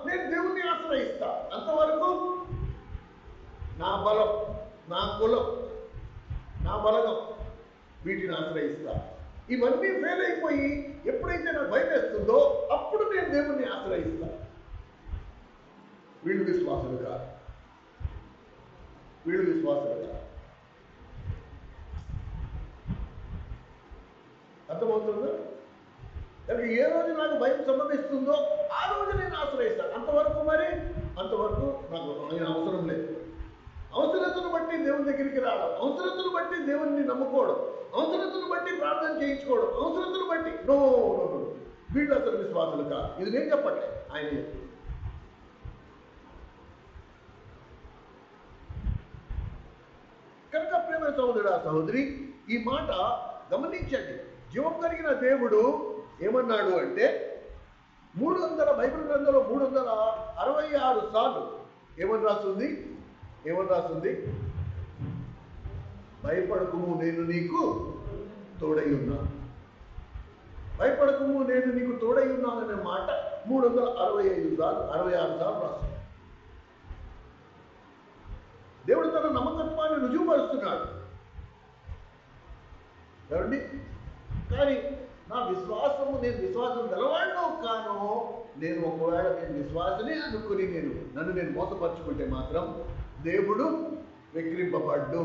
నేను దేవుణ్ణి ఆశ్రయిస్తా. అంతవరకు నా బలం, నా కులం, నా బలగం వీటిని ఆశ్రయిస్తా. ఇవన్నీ ఫెయిల్ అయిపోయి ఎప్పుడైతే నాకు భయం వేస్తుందో అప్పుడు నేను దేవుణ్ణి ఆశ్రయిస్తా. వీళ్ళు విశ్వాసులు కాదు, వీళ్ళు విశ్వాసులు కాదు. అర్థమవుతుందా? కనుక ఏ రోజు నాకు భయం సంభవిస్తుందో ఆ రోజు నేను ఆశ్రయిస్తాను. అంతవరకు నాకు ఆయన అవసరం లేదు. అవసరతను బట్టి దేవుని దగ్గరికి రావడం, అవసరతను బట్టి దేవుణ్ణి నమ్ముకోవడం, అవసరతను బట్టి ప్రార్థన చేయించుకోవడం, అవసరతను బట్టి నో వీళ్ళు అసలు విశ్వాసులు కాదు. ఇది నేను చెప్పట్లేదు, ఆయన చెప్పారు. కనుక ప్రేమ సహోదరుడా సహోదరి, ఈ మాట గమనించండి. జీవం కలిగిన దేవుడు ఏమన్నాడు అంటే 300 బైబిల్ గ్రంథంలో 366 సార్లు ఏమని రాస్తుంది? భయపడకుము, నేను నీకు తోడై ఉన్నాను. భయపడకుము, నేను నీకు తోడై ఉన్నాను అనే మాట 365 సార్లు 66 సార్లు రాస్తుంది. దేవుడు తన నమ్మకత్వాన్ని రుజువుపరుస్తున్నాడు. ఏమండి? కానీ నేను విశ్వాసం గలవాడినో కానో, నేను ఒకవేళ నేను విశ్వాసనే అనుకుని నన్ను నేను మోసపరుచుకుంటే మాత్రం దేవుడు వెక్కిరింపబడ్డు.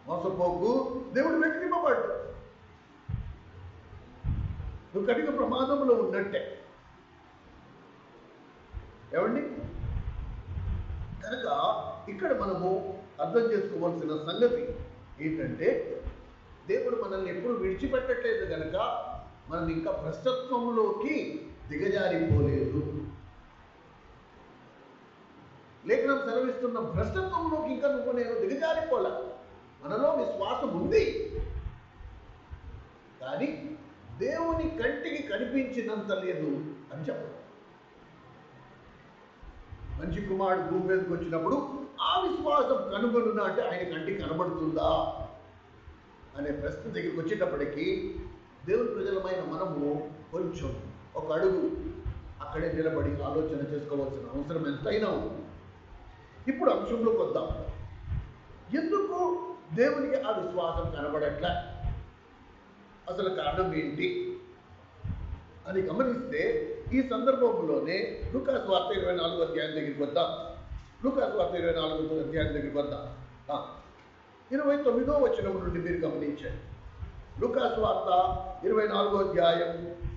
మోసపోకు, దేవుడు వెక్కిరింపబడ్డు. నువ్వు కటిక ప్రమాదంలో ఉన్నట్టే. ఏమండి? కనుక ఇక్కడ మనము అర్థం చేసుకోవాల్సిన సంగతి ఏంటంటే, దేవుడు మనల్ని ఎప్పుడు విడిచిపెట్టట్లేదు కనుక మనం ఇంకా భ్రష్టత్వంలోకి దిగజారిపోలేదు. లేఖనం సెలవిస్తున్న భ్రష్టత్వంలోకి ఇంకా నేను దిగజారిపోలే. మనలో విశ్వాసం ఉంది, కానీ దేవుని కంటికి కనిపించినంత లేదు అని చెప్పాలి. మంచి కుమారుడు భూమి మీదకి వచ్చినప్పుడు ఆ విశ్వాసం కనుగొనున్నా అంటే ఆయన కంటికి కనబడుతుందా అనే ప్రశ్న దగ్గరికి వచ్చేటప్పటికీ దేవుని ప్రజలమైన మనము కొంచెం ఒక అడుగు అక్కడే నిలబడి ఆలోచన చేసుకోవాల్సిన అవసరం ఎంతైనా ఉంది. ఇప్పుడు అంశంలోకి వద్దాం. ఎందుకు దేవునికి ఆ విశ్వాసం కనబడట్లే? అసలు కారణం ఏంటి అని గమనిస్తే ఈ సందర్భంలోనే లూకాసు వార్త 24వ అధ్యాయం దగ్గరికి వద్దాం. లూకాసు వార్త 24వ అధ్యాయం దగ్గరికి వద్దాం. 29వ వచనం నుండి మీరు గమనించండి. లూకాసు వార్త 24వ అధ్యాయం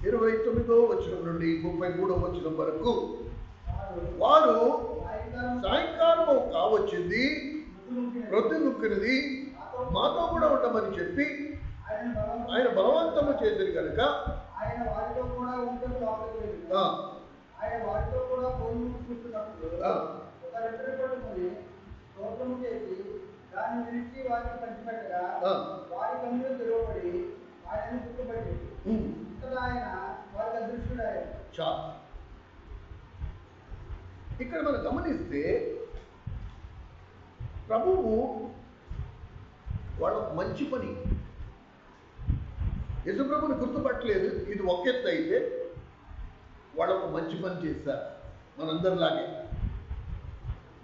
29వ వచనం నుండి 33వ వచనం వరకు. వారు సాయంకాలం కావచ్చింది, ప్రొద్దునుక్కినది, మాతో కూడా ఉండమని చెప్పి ఆయన బలవంతము చేశారు కనుక ఆయన వారితో కూడా ఉంటూ లోపలికి వెళ్ళి ఆయన వారితో కూడా పోయి కూర్చున్నప్పుడు ఒక రొట్టెను పట్టుకొని స్తోత్రము చేసి దాన్ని విరిచి వారికి పంచిపెట్టగా వారి కన్నులు తెరవబడి ఆయనను గుర్తుపట్టి ఇంతలో ఆయన వారికి అదృష్టుడాయన. ఇక్కడ మనం గమనిస్తే ప్రభువు వాళ్ళ మంచి పని, యేసుప్రభుని గుర్తుపట్టలేదు, ఇది ఒక ఎత్తు అయితే వాళ్ళకు మంచి పని చేశారు. మనందరిలాగే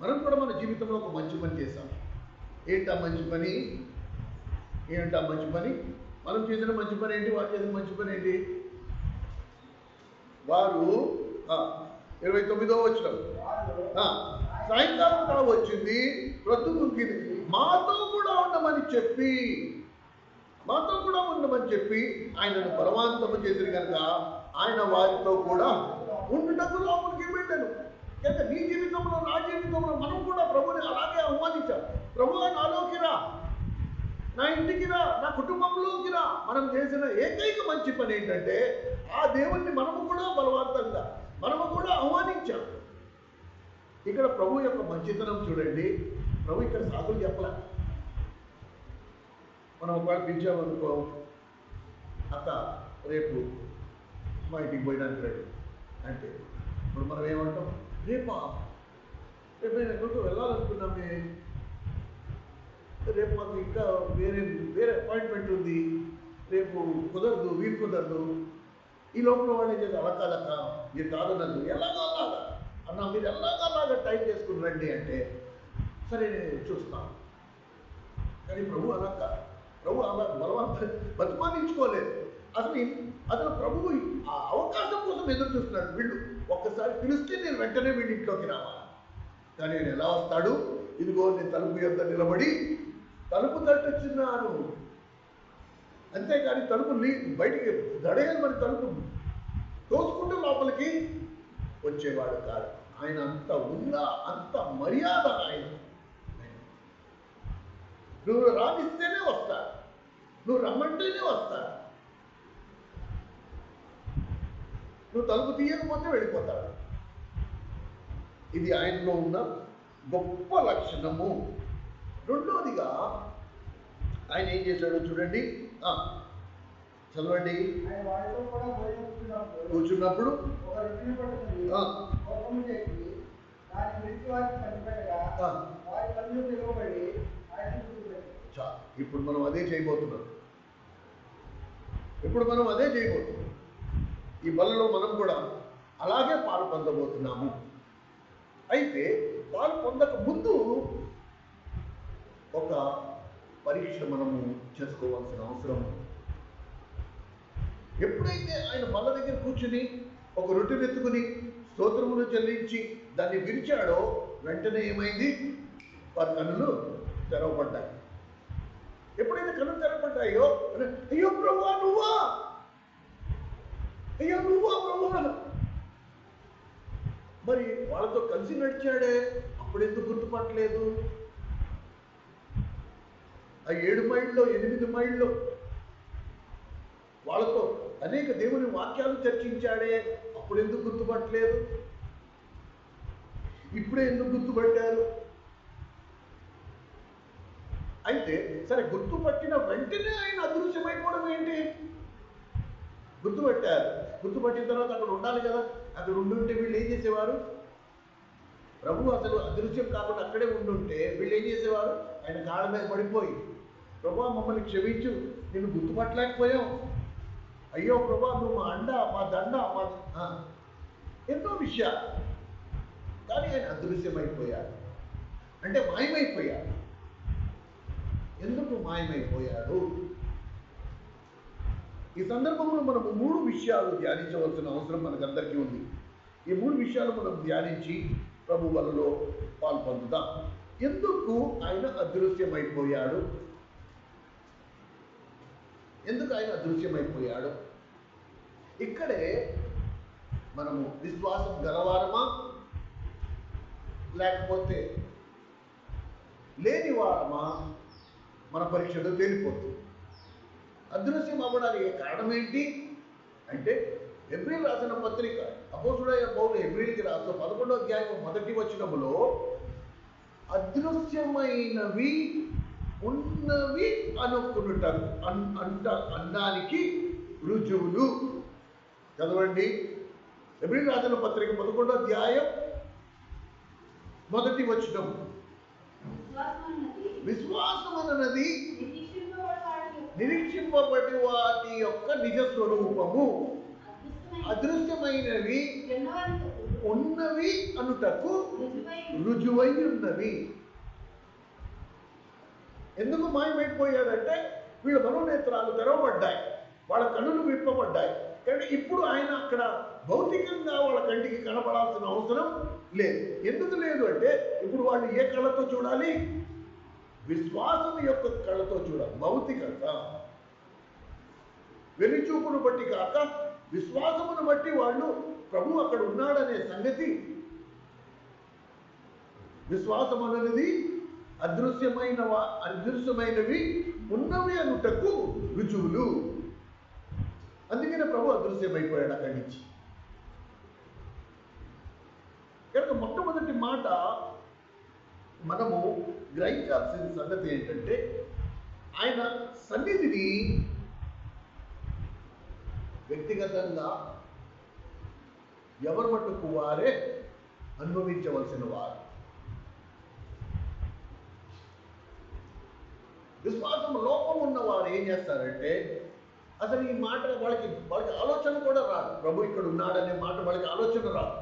మనం కూడా మన జీవితంలో ఒక మంచి పని చేశాం. ఏంటా మంచి పని? ఏంటా మంచి పని? మనం చేసిన మంచి పని ఏంటి? వాళ్ళు చేసిన మంచి పని ఏంటి? వారు 29వ వచనం, సాయంకాలం కాలం వచ్చింది, ప్రొద్దునుక్కింది, మాతో కూడా ఉండమని చెప్పి ఆయనను బలవంతము చేసిరు కనుక ఆయన వారితో కూడా ఉండుటకు లోపలికి వెళ్ళాను. కనుక నీ జీవితంలో, నా జీవితంలో మనం కూడా ప్రభుని అలాగే ఆహ్వానించాం. ప్రభువా నాలోకి రా, నా ఇంటికి రా, నా కుటుంబంలోకి రా. మనం చేసిన ఏకైక మంచి పని ఏంటంటే ఆ దేవుణ్ణి మనము కూడా బలవంతంగా మనము కూడా ఆహ్వానించాం. ఇక్కడ ప్రభు యొక్క మంచితనం చూడండి. ప్రభు ఇక్కడ సాకులు చెప్పలే. మనం ఒకవేళ పిలిచామనుకో, అక్క రేపు మా ఇంటికి పోయడానికి రెడీ అంటే ఇప్పుడు మనం ఏమంటాం? రేపు నేను ఎక్కడికో వెళ్ళాలనుకున్నామే, రేపు మాకు ఇంకా వేరే అపాయింట్మెంట్ ఉంది, రేపు కుదరదు, వీలు కుదరదు. ఈ లోపల వాళ్ళు ఏం చేసి అలా కాదక్క, మీరు కాదన్నది ఎలాగా అలాగా అన్నా, మీరు ఎలాగా టైం చేసుకుని రండి అంటే సరే నేను చూస్తాను. కానీ ప్రభు అలా కాదు. ప్రభు అలా బతిమానించుకోలేదు. అసలు ప్రభువు ఆ అవకాశం కోసం ఎదురు చూస్తున్నాడు. వీళ్ళు ఒక్కసారి పిలిస్తే నేను వెంటనే వీడి ఇంట్లోకి రావాలి. కానీ నేను ఎలా వస్తాడు? ఇదిగో నేను తలుపు యొద్ద నిలబడి తలుపు తట్టుచున్నాను. అంతేకాని తలుపు బయటికి దడేయాలి, మరి తలుపు తోసుకుంటూ లోపలికి వచ్చేవాడు కాదు. ఆయన అంత ఉందా, అంత మర్యాద ఆయన. నువ్వు రానిస్తేనే వస్తాడు, నువ్వు రమ్మంటేనే వస్తాడు, నువ్వు తలుపు తీయకపోతే వెళ్ళిపోతాడు. ఇది ఆయనలో ఉన్న గొప్ప లక్షణము. రెండోదిగా ఆయన ఏం చేశాడో చూడండి, చదవండి. కూర్చున్నప్పుడు ఇప్పుడు మనం అదే చేయబోతున్నాం. ఈ బలలో మనం కూడా అలాగే పాలు పొందబోతున్నాము. అయితే పాలు పొందక ముందు ఒక పరీక్ష మనము చేసుకోవాల్సిన అవసరం. ఎప్పుడైతే ఆయన బల్ల దగ్గర కూర్చుని ఒక రొట్టెనెత్తుకుని స్తోత్రములు చెల్లించి దాన్ని విరిచాడో వెంటనే ఏమైంది? వారి కన్నులు తెరవబడ్డాయి. ఎప్పుడైతే కన్నులు తెరవబడ్డాయో, అయ్యో ప్రభువా నువ్వా, అయ్యో నువ్వా ప్రభువా. మరి వాళ్ళతో కలిసి నడిచాడే, అప్పుడెందుకు గుర్తుపట్టలేదు? ఆ 7 మైళ్ళలో 8 మైళ్ళలో వాళ్ళతో అనేక దేవుని వాక్యాలు చర్చించాడే, అప్పుడెందుకు గుర్తుపట్టలేదు? ఇప్పుడే ఎందుకు గుర్తుపట్టారు? అయితే సరే, గుర్తుపట్టిన వెంటనే ఆయన అదృశ్యమైపోవడం ఏంటి? గుర్తుపట్టారు, గుర్తుపట్టిన తర్వాత అక్కడ ఉండాలి కదా. అక్కడ ఉండుంటే వీళ్ళు ఏం చేసేవారు? ప్రభు అసలు అదృశ్యం కాకుండా అక్కడే ఉండుంటే వీళ్ళు ఏం చేసేవారు? ఆయన కాళ్ళ మీద పడిపోయి, ప్రభా మమ్మల్ని క్షమించు, నేను గుర్తుపట్టలేకపోయాం, అయ్యో ప్రభా నువ్వు మా అండ, మా దండ, మా ఎన్నో విషయాలు. కానీ ఆయన అదృశ్యమైపోయారు, అంటే మాయమైపోయారు. ఎందుకు మాయమైపోయాడు? ఈ సందర్భంలో మనము 3 విషయాలు ధ్యానించవలసిన అవసరం మనకందరికీ ఉంది. ఈ 3 విషయాలు మనం ధ్యానించి ప్రభు వలలో పాల్పొందుదాం. ఎందుకు ఆయన అదృశ్యమైపోయాడు? ఎందుకు ఆయన అదృశ్యమైపోయాడు? ఇక్కడే మనము విశ్వాసం గలవారమా లేకపోతే లేని వారమా మన పరీక్షలో తేలిపోతుంది. అదృశ్యం అవ్వడానికి కారణం ఏంటి అంటే, హెబ్రీలు రాసిన పత్రిక అపోస్తుడైన పౌలు హెబ్రీలకి రాసిన 11వ అధ్యాయం 1వ వచనములో అదృశ్యమైనవి ఉన్నవి అనుకున్నట అనడానికి రుజువులు. చదవండి, హెబ్రీలు రాసిన పత్రిక 11వ అధ్యాయం 1వ వచనం. విశ్వాసం అన్నది నిరీక్షింపబడి వాటి యొక్క నిజ స్వరూపము, అదృశ్యమైనవి ఉన్నవి అనుటకు రుజువై ఉన్నవి. ఎందుకు మాయమైపోయాడంటే, వీళ్ళ మనోనేత్రాలు తెరవబడ్డాయి, వాళ్ళ కన్నులు విప్పబడ్డాయి. కానీ ఇప్పుడు ఆయన అక్కడ భౌతికంగా వాళ్ళ కంటికి కనపడాల్సిన అవసరం లేదు. ఎందుకు లేదు అంటే, ఇప్పుడు వాళ్ళు ఏ కళ్ళతో చూడాలి? విశ్వాసం యొక్క కళ్ళతో చూడాలి. భౌతికంగా వెలిచూపును బట్టి కాక విశ్వాసమును బట్టి వాళ్ళు ప్రభు అక్కడ ఉన్నాడనే సంగతి, విశ్వాసం అనేది అదృశ్యమైనవి ఉన్నవి అనుటకు రుజువులు. అందుకనే ప్రభు అదృశ్యమైపోయాడు అక్కడి నుంచి. కనుక మొట్టమొదటి మాట మనము గ్రహించాల్సిన సంగతి ఏంటంటే, ఆయన సన్నిధిని వ్యక్తిగతంగా ఎవరి మట్టుకు వారే అనుభవించవలసిన వారు. విశ్వాసం లోపం ఉన్న వారు ఏం చేస్తారంటే, అసలు ఈ మాట వాళ్ళకి ఆలోచన కూడా రాదు. ప్రభు ఇక్కడ ఉన్నాడనే మాట వాళ్ళకి ఆలోచన రాదు.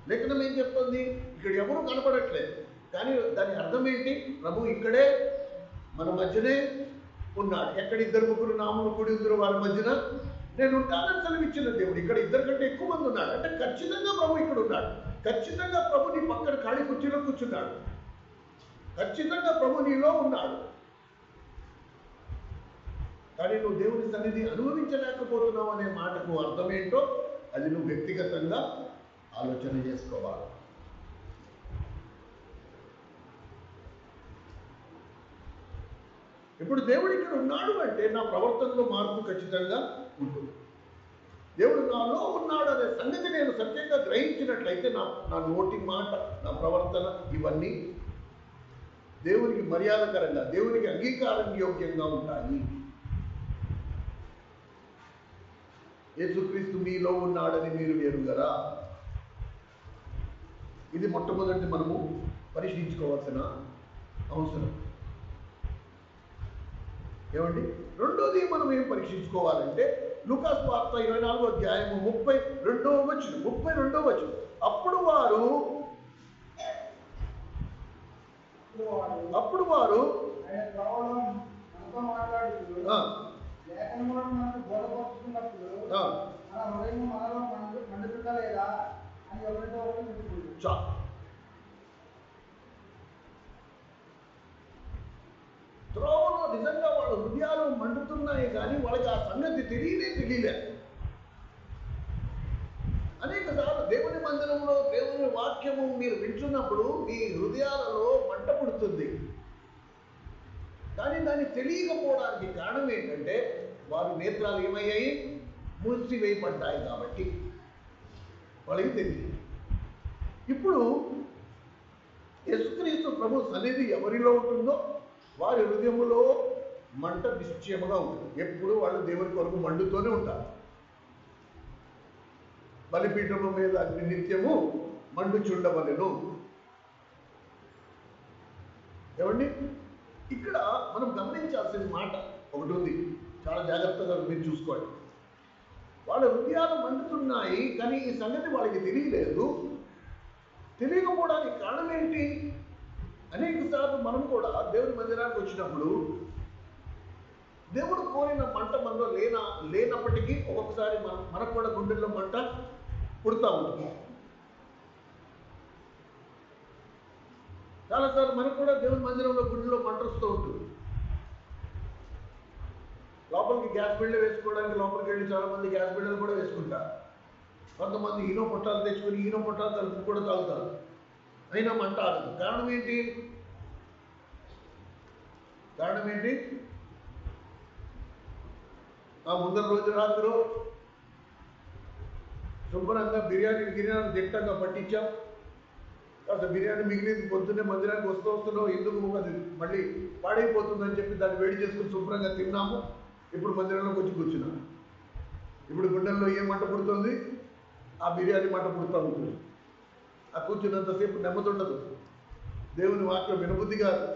లేఖనం ఏం చెప్తుంది? ఇక్కడ ఎవరు కనపడట్లేదు, కానీ దాని అర్థం ఏంటి? ప్రభు ఇక్కడే మన మధ్యనే ఉన్నాడు. ఎక్కడ 2-3 నామములు కూడి ఉందరో వారి మధ్యన నేను ఉంటానని సెలవిచ్చిన దేవుడు ఇక్కడ 2 కంటే ఎక్కువ మంది ఉన్నాడు అంటే ఖచ్చితంగా ప్రభు ఇక్కడ ఉన్నాడు. ఖచ్చితంగా ప్రభు నీ పక్కన ఖాళీ కుర్చీలో కూర్చున్నాడు. ఖచ్చితంగా ప్రభు నీలో ఉన్నాడు. కానీ నువ్వు దేవుని సన్నిధి అనుభవించలేకపోతున్నావు అనే మాటకు అర్థం ఏంటో అది నువ్వు వ్యక్తిగతంగా ఆలోచన చేసుకోవాలి. ఇప్పుడు దేవుడు ఇక్కడ ఉన్నాడు అంటే నా ప్రవర్తనలో మార్పు ఖచ్చితంగా ఉంటుంది. దేవుడు నాలో ఉన్నాడు అనే సంగతి నేను సత్యంగా గ్రహించినట్లయితే నా నోటి మాట, నా ప్రవర్తన ఇవన్నీ దేవునికి మర్యాదకరంగా, దేవునికి అంగీకారం యోగ్యంగా ఉంటాయి. యేసుక్రీస్తు మీలో ఉన్నాడని మీరు ఎరుగరా? ఇది మొట్టమొదటి మనము పరిశీలించుకోవాల్సిన అవసరం. ఏమండి? రెండోది మనం ఏం పరీక్షించుకోవాలంటే, లూకాసు వార్త 24వ అధ్యాయము 32వ వచనం. అప్పుడు వారు త్రోవలో నిజంగా వాళ్ళ హృదయాలు మండుతున్నాయి, కానీ వాళ్ళకి ఆ సంగతి తెలియలే. అనేక సార్లు దేవుని మందిరంలో దేవుని వాక్యము మీరు వింటున్నప్పుడు మీ హృదయాలలో మంట పుడుతుంది, కానీ దాన్ని తెలియకపోవడానికి కారణం ఏంటంటే వారి నేత్రాలు ఏమయ్యాయి? మూసివేయబడ్డాయి. కాబట్టి వాళ్ళకి తెలియదు. ఇప్పుడు యేసుక్రీస్తు ప్రభు సన్నిధి ఎవరిలో ఉంటుందో వారి హృదయములో మంట నిశ్చయముగా ఉంటుంది. ఎప్పుడు వాళ్ళు దేవుని కొరకు మండుతూనే ఉంటారు. బలిపీఠము మీద అగ్ని నిత్యము మండుచుండవలెను. ఏమండి? ఇక్కడ మనం గమనించాల్సిన మాట ఒకటి ఉంది, చాలా జాగ్రత్తగా మీరు చూసుకోండి. వాళ్ళ హృదయాలు మండుతున్నాయి, కానీ ఈ సంగతి వాళ్ళకి తెలియలేదు. తెలియకపోవడానికి కారణం ఏంటి? అనేక సార్లు మనం కూడా వచ్చినప్పుడు దేవుడు కోరిన మంట మనలో లేనప్పటికీ ఒక్కొక్కసారి మనకు కూడా గుండెల్లో మంట పుడతా ఉంటుంది. చాలాసార్లు మనకు కూడా దేవుని మందిరంలో గుండెలో మంట వస్తూ ఉంటుంది. లోపలికి గ్యాస్ బిళ్ళ వేసుకోవడానికి లోపలికి వెళ్ళి చాలామంది గ్యాస్ బిళ్ళలు కూడా వేసుకుంటారు. కొంతమంది ఈనో పొట్టాలు తెచ్చుకొని ఈనో పొట్టాలు తలుపు కూడా తాగుతారు, అయినా మంట ఆగదు. కారణం ఏంటి? ఆ ముందర రోజు రాత్రి శుభ్రంగా బిర్యానీ దిట్టంగా పట్టించాం. కాస్త బిర్యానీ మిగిలింది, పొద్దున్నే మందిరానికి వస్తున్నావు, ఎందుకు అది మళ్ళీ పాడైపోతుందని చెప్పి దాన్ని వేడి చేసుకుని శుభ్రంగా తిన్నాము. ఇప్పుడు మందిరంలోకి వచ్చి కూర్చున్నాం. ఇప్పుడు గుండెల్లో ఏం మంట పుడుతుంది? ఆ బిర్యానీ మంట పుడుతూ ఉంటుంది. ఆ కూర్చున్నంతసేపు నెమ్మది ఉండదు. దేవుని వాక్యం వినబుద్ధి కాదు.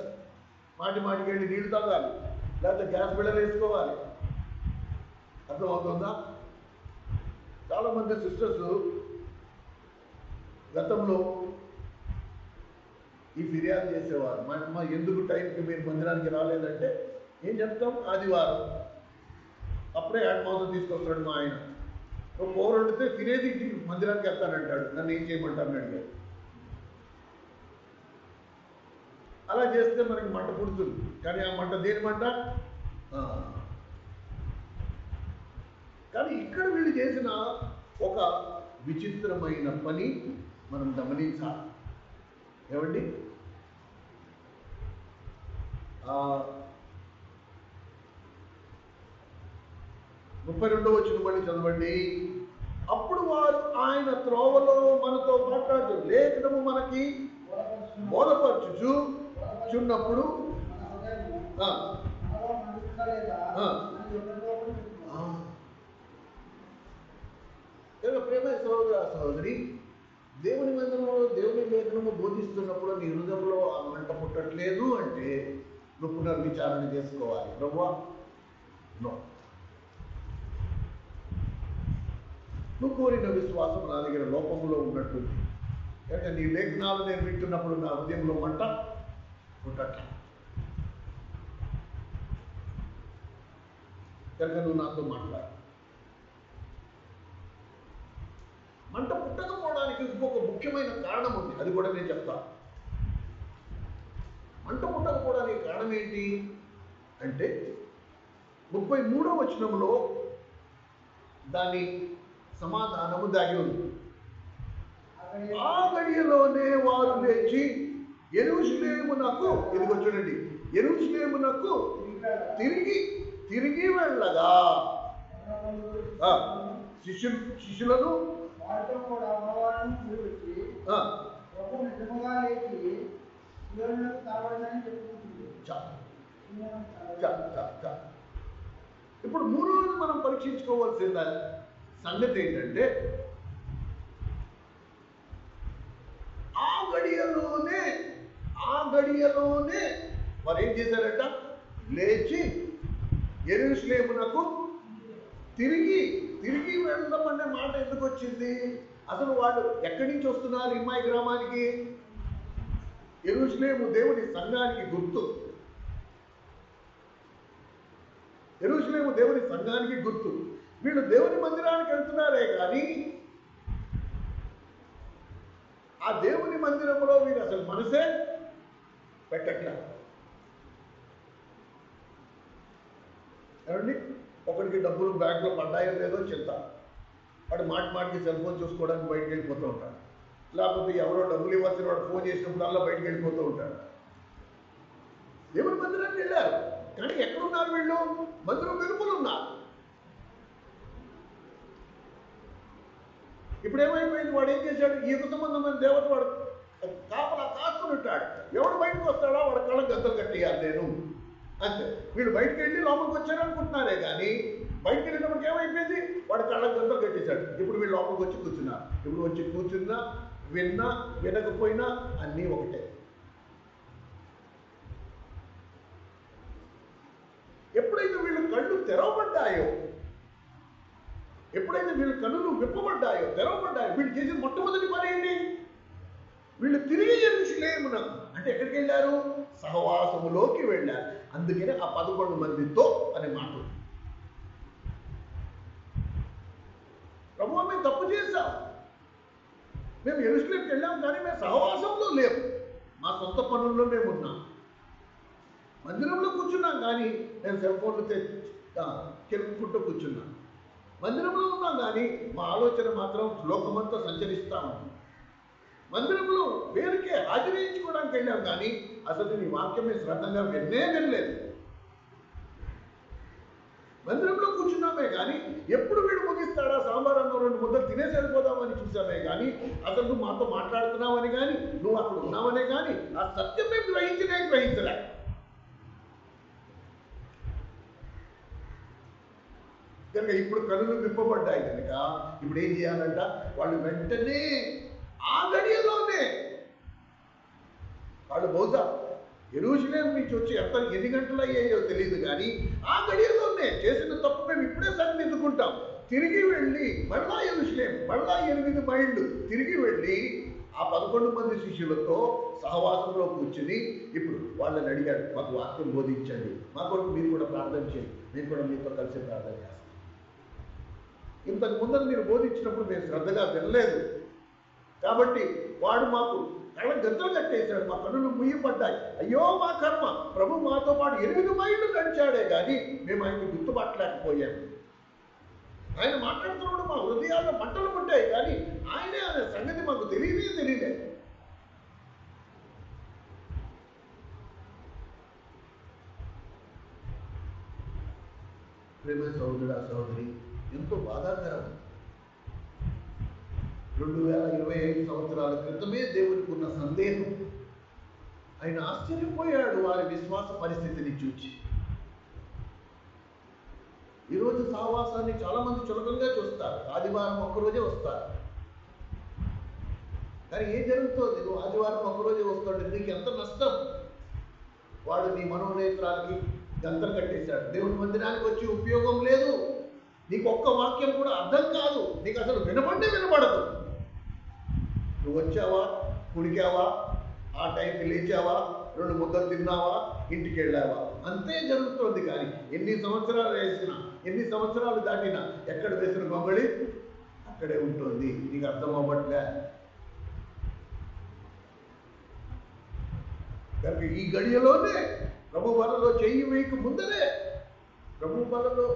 మాటికి వెళ్ళి నీళ్లు తాగాలి, లేకపోతే గ్యాస్ బిళ్ళలు వేసుకోవాలి. అర్థమవుతుందా? చాలామంది సిస్టర్స్ గతంలో ఈ ఫిర్యాదు చేసేవారు. మా ఎందుకు టైంకి మీరు మందిరానికి రాలేదంటే ఏం చెప్తాం? ఆదివారం అప్పుడే మాంసం తీసుకొస్తాడు మా ఆయన. ఒక కూర వండితే తినేది మందిరానికి వెళ్తానంటాడు. నన్ను ఏం చేయమంటాను అడిగాడు. అలా చేస్తే మనకి మంట పుడుతుంది. కానీ ఆ మంట దేని మంట? కానీ ఇక్కడ వీళ్ళు చేసిన ఒక విచిత్రమైన పని మనం గమనించాలి. ఏమండి? 32వ వచనం మళ్ళీ చదవండి. అప్పుడు వారు ఆయన త్రోవలో మనతో మాట్లాడుతూ లేఖనము మనకి బోధపరచుచున్నప్పుడు ప్రేమ సహోదరి, దేవుని మందిరంలో దేవుని లేఖనము బోధిస్తున్నప్పుడు నీ హృదయంలో ఆ మంట పుట్టట్లేదు అంటే నువ్వు పునర్విచారణ చేసుకోవాలి. ప్రభువా, నువ్వు కోరిన విశ్వాసం నా దగ్గర లోపంలో ఉన్నట్టుంది. అంటే నీ లేఖనాలు నేను వింటున్నప్పుడు నా హృదయంలో మంట పుట్టట్ల కనుక నువ్వు నాతో మాట్లాడు. మంట పుట్టకపోవడానికి ఇంకొక ముఖ్యమైన కారణం ఉంది, అది కూడా నేను చెప్తాను. మంట పుట్టకపోవడానికి కారణం ఏంటి అంటే 33వ వచనంలో దాని సమాధానము దాగి ఉంది. ఆ గడియలోనే వారు లేచి యెరూషలేమునకు, ఇదిగో చూడండి, యెరూషలేమునకు తిరిగి వెళ్ళగా శిష్యులను ఇప్పుడు 3 రోజులు మనం పరీక్షించుకోవాల్సిన సంగతి ఏంటంటే ఆ గడియలోనే వారు ఏం చేశారట? లేచి యెరూషలేమునకు తిరిగి వెళ్ళడం అనే మాట ఎందుకు వచ్చింది? అసలు వాళ్ళు ఎక్కడి నుంచి వస్తున్నారు? ఇమ్మాయి గ్రామానికి. యెరూషలేము దేవుని సంఘానికి గుర్తు. యెరూషలేము దేవుని సంఘానికి గుర్తు. వీళ్ళు దేవుని మందిరానికి వెళ్తున్నారే కానీ ఆ దేవుని మందిరంలో వీరు అసలు మనసే పెట్టట్లేదు. ఏమండి? ఒకరికి డబ్బులు బ్యాంకులో పడ్డాయో లేదో చింత. వాడు మాటికి సెల్ ఫోన్ చూసుకోవడానికి బయటకు వెళ్ళిపోతూ ఉంటాడు. లేకపోతే ఎవరో డబ్బులు ఇవ్వాల్సిన వాడు ఫోన్ చేసినప్పుడు అలా బయటకు వెళ్ళిపోతూ ఉంటాడు. దేవుని మందిరానికి వెళ్ళారు కానీ ఎక్కడున్నారు వీళ్ళు? మందిరం వెలుపల ఉన్నారు. ఇప్పుడు ఏమైపోయింది? వాడు ఏం చేశాడు? ఈ సంబంధమైన దేవత వాడు కాపలా కాచుకుని ఉంటాడు. ఎవడు బయటకు వస్తాడో వాడు కళ్ళకు గద్దలు కట్టేయాలి నేను అంతే. వీళ్ళు బయటకు వెళ్ళి లోపలికి వచ్చారనుకుంటున్నారే కానీ బయటకు వెళ్ళినప్పటికి ఏమైపోయింది? వాడు కళ్ళకు గద్దలు కట్టేశాడు. ఇప్పుడు వీళ్ళు లోపలికి వచ్చి కూర్చున్నారు. ఇప్పుడు వచ్చి కూర్చున్నా విన్నా వినకపోయినా అన్నీ ఒకటే. ఎప్పుడైతే వీళ్ళు కళ్ళు తెరవబడ్డాయో, ఎప్పుడైతే వీళ్ళ కన్నులు తెరవబడ్డాయో వీళ్ళు చేసిన మొట్టమొదటి పని ఏంటి? వీళ్ళు తిరిగి యెరూషలేమునకు, అంటే అంటే ఎక్కడికి వెళ్ళారు? సహవాసములోకి వెళ్ళారు. అందుకనే ఆ 11 మందితో అనే మాట ఉంది. ప్రభువా మేము తప్పు చేశాం, మేము యెరూషలేముకి వెళ్ళాం, కానీ మేము సహవాసంలో లేము. మా సొంత పనుల్లో మేము ఉన్నాం. మందిరంలో కూర్చున్నాం, కానీ నేను సెల్ ఫోన్లు కెలుపుకుంటూ కూర్చున్నాం. మందిరంలో ఉన్నాం, కానీ మా ఆలోచన మాత్రం లోకమంతా సంచరిస్తా ఉంది. మందిరంలో పేరుకే హాజరించుకోవడానికి వెళ్ళాం, కానీ అసలు నీ వాక్యం మేము శ్రద్ధగా వినలేదు. మందిరంలో కూర్చున్నామే కానీ ఎప్పుడు వీడు ముగిస్తాడా, సాంబార్ అన్న 2 ముద్దలు తినేసి వెళ్ళిపోదామని చూసామే కానీ అసలు నువ్వు మాతో మాట్లాడుతున్నావని కానీ నువ్వు అక్కడ ఉన్నావనే కానీ ఆ సత్యం మేము గ్రహించలే. కనుక ఇప్పుడు కనులు విప్పబడ్డాయి కనుక ఇప్పుడు ఏం చేయాలంట? వాళ్ళు వెంటనే ఆ గడియలోనే వాళ్ళు బహుశా యెరూషలేము నుంచి వచ్చి ఎన్ని గంటలు అయ్యాయో తెలియదు, కానీ ఆ గడియలోనే చేసిన తప్పు మేము ఇప్పుడే సరిదిద్దుకుంటాం. తిరిగి వెళ్ళి మళ్ళా యెరూషలేము, మళ్ళా 8 మైళ్ళు తిరిగి వెళ్ళి ఆ 11 మంది శిష్యులతో సహవాసంలో కూర్చుని ఇప్పుడు వాళ్ళని అడిగాడు, మాకు వాక్యం బోధించండి, మా కొరకు మీరు కూడా ప్రార్థన చేయండి, మేము కూడా మీతో కలిసి ప్రార్థన చేస్తాం. ఇంతకు ముందర మీరు బోధించినప్పుడు మేము శ్రద్ధగా వినలేదు కాబట్టి వాడు మాకు కళ్ళ గంటలు కట్టేశాడు, మా కన్నులు ముయ్యబడ్డాయి. అయ్యో మా కర్మ, ప్రభు మాతో పాటు 8 మైళ్ళు నడిచాడే కానీ మేము ఆయన్ని గుర్తుపట్టలేకపోయాము. ఆయన మాట్లాడుతున్నప్పుడు మా హృదయాల్లో మంటలు పుట్టాయి, కానీ ఆయనే అనే సంగతి మాకు తెలియలేదు. ప్రేమ సహోదరుడా సహోదరి, ఎంతో బాధాకరం. 2025 సంవత్సరాల క్రితమే దేవునికి ఉన్న సందేహం. ఆయన ఆశ్చర్యపోయాడు వారి విశ్వాస పరిస్థితిని చూచి. ఈరోజు సహవాసాన్ని చాలా మంది చులకంగా చూస్తారు. ఆదివారం ఒక్కరోజే వస్తారు, కానీ ఏం జరుగుతుంది? నువ్వు ఆదివారం ఒక్కరోజే వస్తాడు, నీకు ఎంత నష్టం. వాడు నీ మనోనేత్రాలకి గంతలు కట్టేశాడు. దేవుని మందిరానికి వచ్చి ఉపయోగం లేదు. నీకు ఒక్క వాక్యం కూడా అర్థం కాదు, నీకు అసలు వినపడదు. నువ్వు వచ్చావా, కుడికావా, ఆ టైంకి లేచావా, 2 ముద్దలు తిన్నావా, ఇంటికి వెళ్ళావా, అంతే జరుగుతుంది. కానీ ఎన్ని సంవత్సరాలు వేసినా, ఎన్ని సంవత్సరాలు దాటినా ఎక్కడ వేసిన గొంగళి అక్కడే ఉంటుంది. నీకు అర్థం అవ్వట్లే. కనుక ఈ గడియలోనే ప్రభు వలలో చెయ్యి వేయక ముందరే ప్రభు వలలో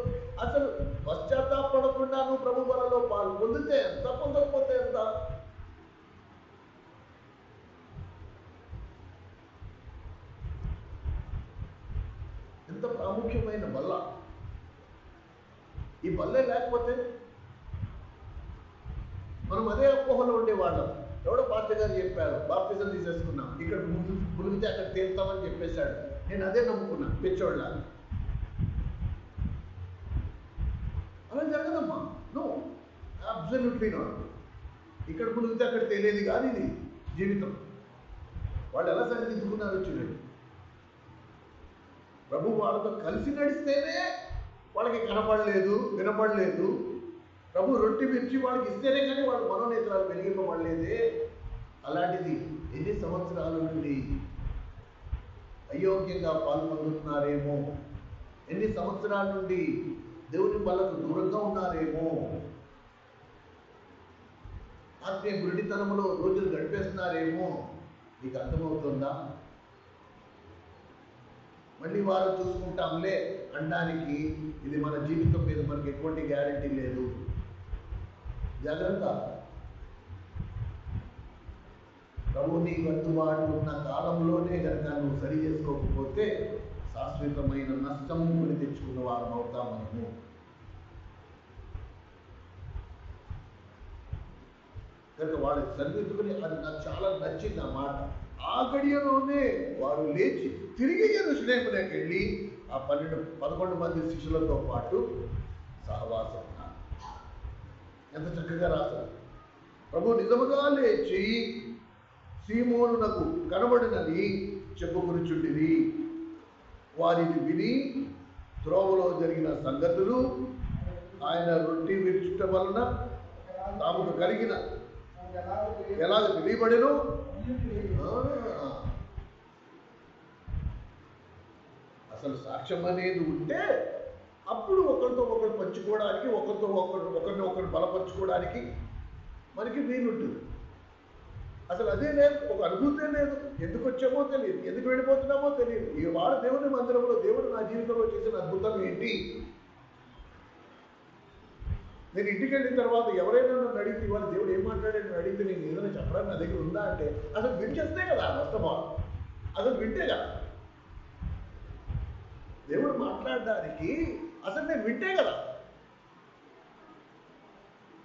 అసలు పశ్చాత్తాపడకుండా నువ్వు ప్రభు వలలో పాలు పొందితే ఎంత, పొందకపోతే ఎంత. ఎంత ప్రాముఖ్యమైన బల్ల. ఈ బల్లే లేకపోతే మనం అదే అపోహలో ఉండేవాళ్ళం. ఎవడో పాస్టర్ గారు చెప్పారు, బాప్తిజం తీసేసుకున్నాం, ఇక్కడ మునిగితే అక్కడ తేలుతామని చెప్పేశాడు. నేను అదే నమ్ముకున్నా పిచ్చోళ్ళ. అలా జరగదమ్మా. No, absolutely not. ఇక్కడ మునిగితే అక్కడ తేలేది కాదు ఇది జీవితం. వాళ్ళు ఎలా సరిదిద్దుకున్నారో చూడండి. ప్రభు వాళ్ళతో కలిసి నడిస్తేనే వాళ్ళకి కనపడలేదు, వినపడలేదు. ప్రభు రొట్టె విరిచి వాళ్ళకి ఇస్తేనే కానీ వాళ్ళ మనోనేత్రాలు వెలిగింపబడలేదే. అలాంటిది ఎన్ని సంవత్సరాల నుండి అయోగ్యంగా పాల్పొందుతున్నారేమో, ఎన్ని సంవత్సరాల నుండి దేవుని బలకు దూరంగా ఉన్నారేమో, ఆత్మీయ గుడితనంలో రోజులు గడిపేస్తున్నారేమో. నీకు అర్థమవుతుందా? మళ్ళీ వారు చూసుకుంటాంలే అనడానికి ఇది మన జీవితం మీద మనకి ఎటువంటి గ్యారంటీ లేదు. జాగ్రత్త. ప్రభు నీకు అందుబాటు ఉన్న కాలంలోనే కనుక నువ్వు సరి చేసుకోకపోతే శాశ్వతమైన నష్టం కొని తెచ్చుకున్న వారం అవుతాం మనము. కనుక వాళ్ళు సరిదిద్దుకుని, అది నాకు చాలా నచ్చింది ఆ మాట. ఆ గడియలోనే వారు లేచి తిరిగి యెరూషలేములోకి వెళ్ళి ఆ 11 మంది శిష్యులతో పాటు సహవాసం. ఎంత చక్కగా రాశారు. ప్రభు నిజముగా లేచి సీమోనునకు కనబడినని చెప్పుకొనుచుండిరి. వారిని విని త్రోవలో జరిగిన సంగతులు, ఆయన రొట్టె విరుచుట వలన తాముకు కలిగిన ఎలాగ తెలియబడెను. అసలు సాక్ష్యం అనేది ఉంటే అప్పుడు ఒకరితో ఒకరు పంచుకోవడానికి, ఒకరిని ఒకరు బలపరుచుకోవడానికి మనకి వీలుంటుంది. అసలు అదే లేదు, ఒక అనుభూతే లేదు. ఎందుకు వచ్చామో తెలియదు, ఎందుకు వెళ్ళిపోతున్నామో తెలియదు. ఈ వాడు దేవుని మందిరంలో దేవుడు నా జీవితంలో చేసిన అద్భుతం ఏంటి? నేను ఇంటికి వెళ్ళిన తర్వాత ఎవరైనా నన్ను అడిగితే ఇవాళ దేవుడు ఏం మాట్లాడాడు అడిగితే నేను ఏదైనా చెప్పడానికి నా దగ్గర ఉందా అంటే అసలు వించేస్తే కదా మొత్తమా, అసలు వింటే కదా దేవుడు మాట్లాడడానికి. అసలు నేను వింటే కదా.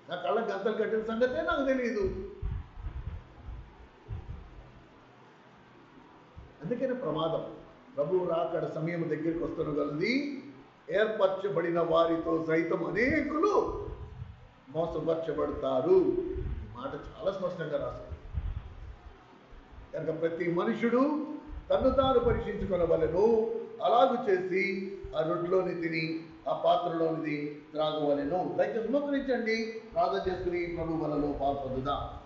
నా కళ్ళకి గంతలు కట్టిన సంగతే నాకు తెలియదు. అందుకనే ప్రమాదం. ప్రభువు రాకడ సమయం దగ్గరికి వస్తున్నగలది. ఏర్పరచబడిన వారితో సైతం అనేకులు మోసపరచబడతారు. ఈ మాట చాలా స్పష్టంగా రాశారు. కనుక ప్రతి మనుషుడు తన్ను తాను పరీక్షించుకొనవలెను. అలాగు చేసి ఆ రొట్టెలోని తిని ఆ పాత్రలోనిది త్రాగవలెను. దయచేసి మోకరించండి, ప్రార్థన చేసుకుని ప్రభు వలలో పాల్పొందుదాం.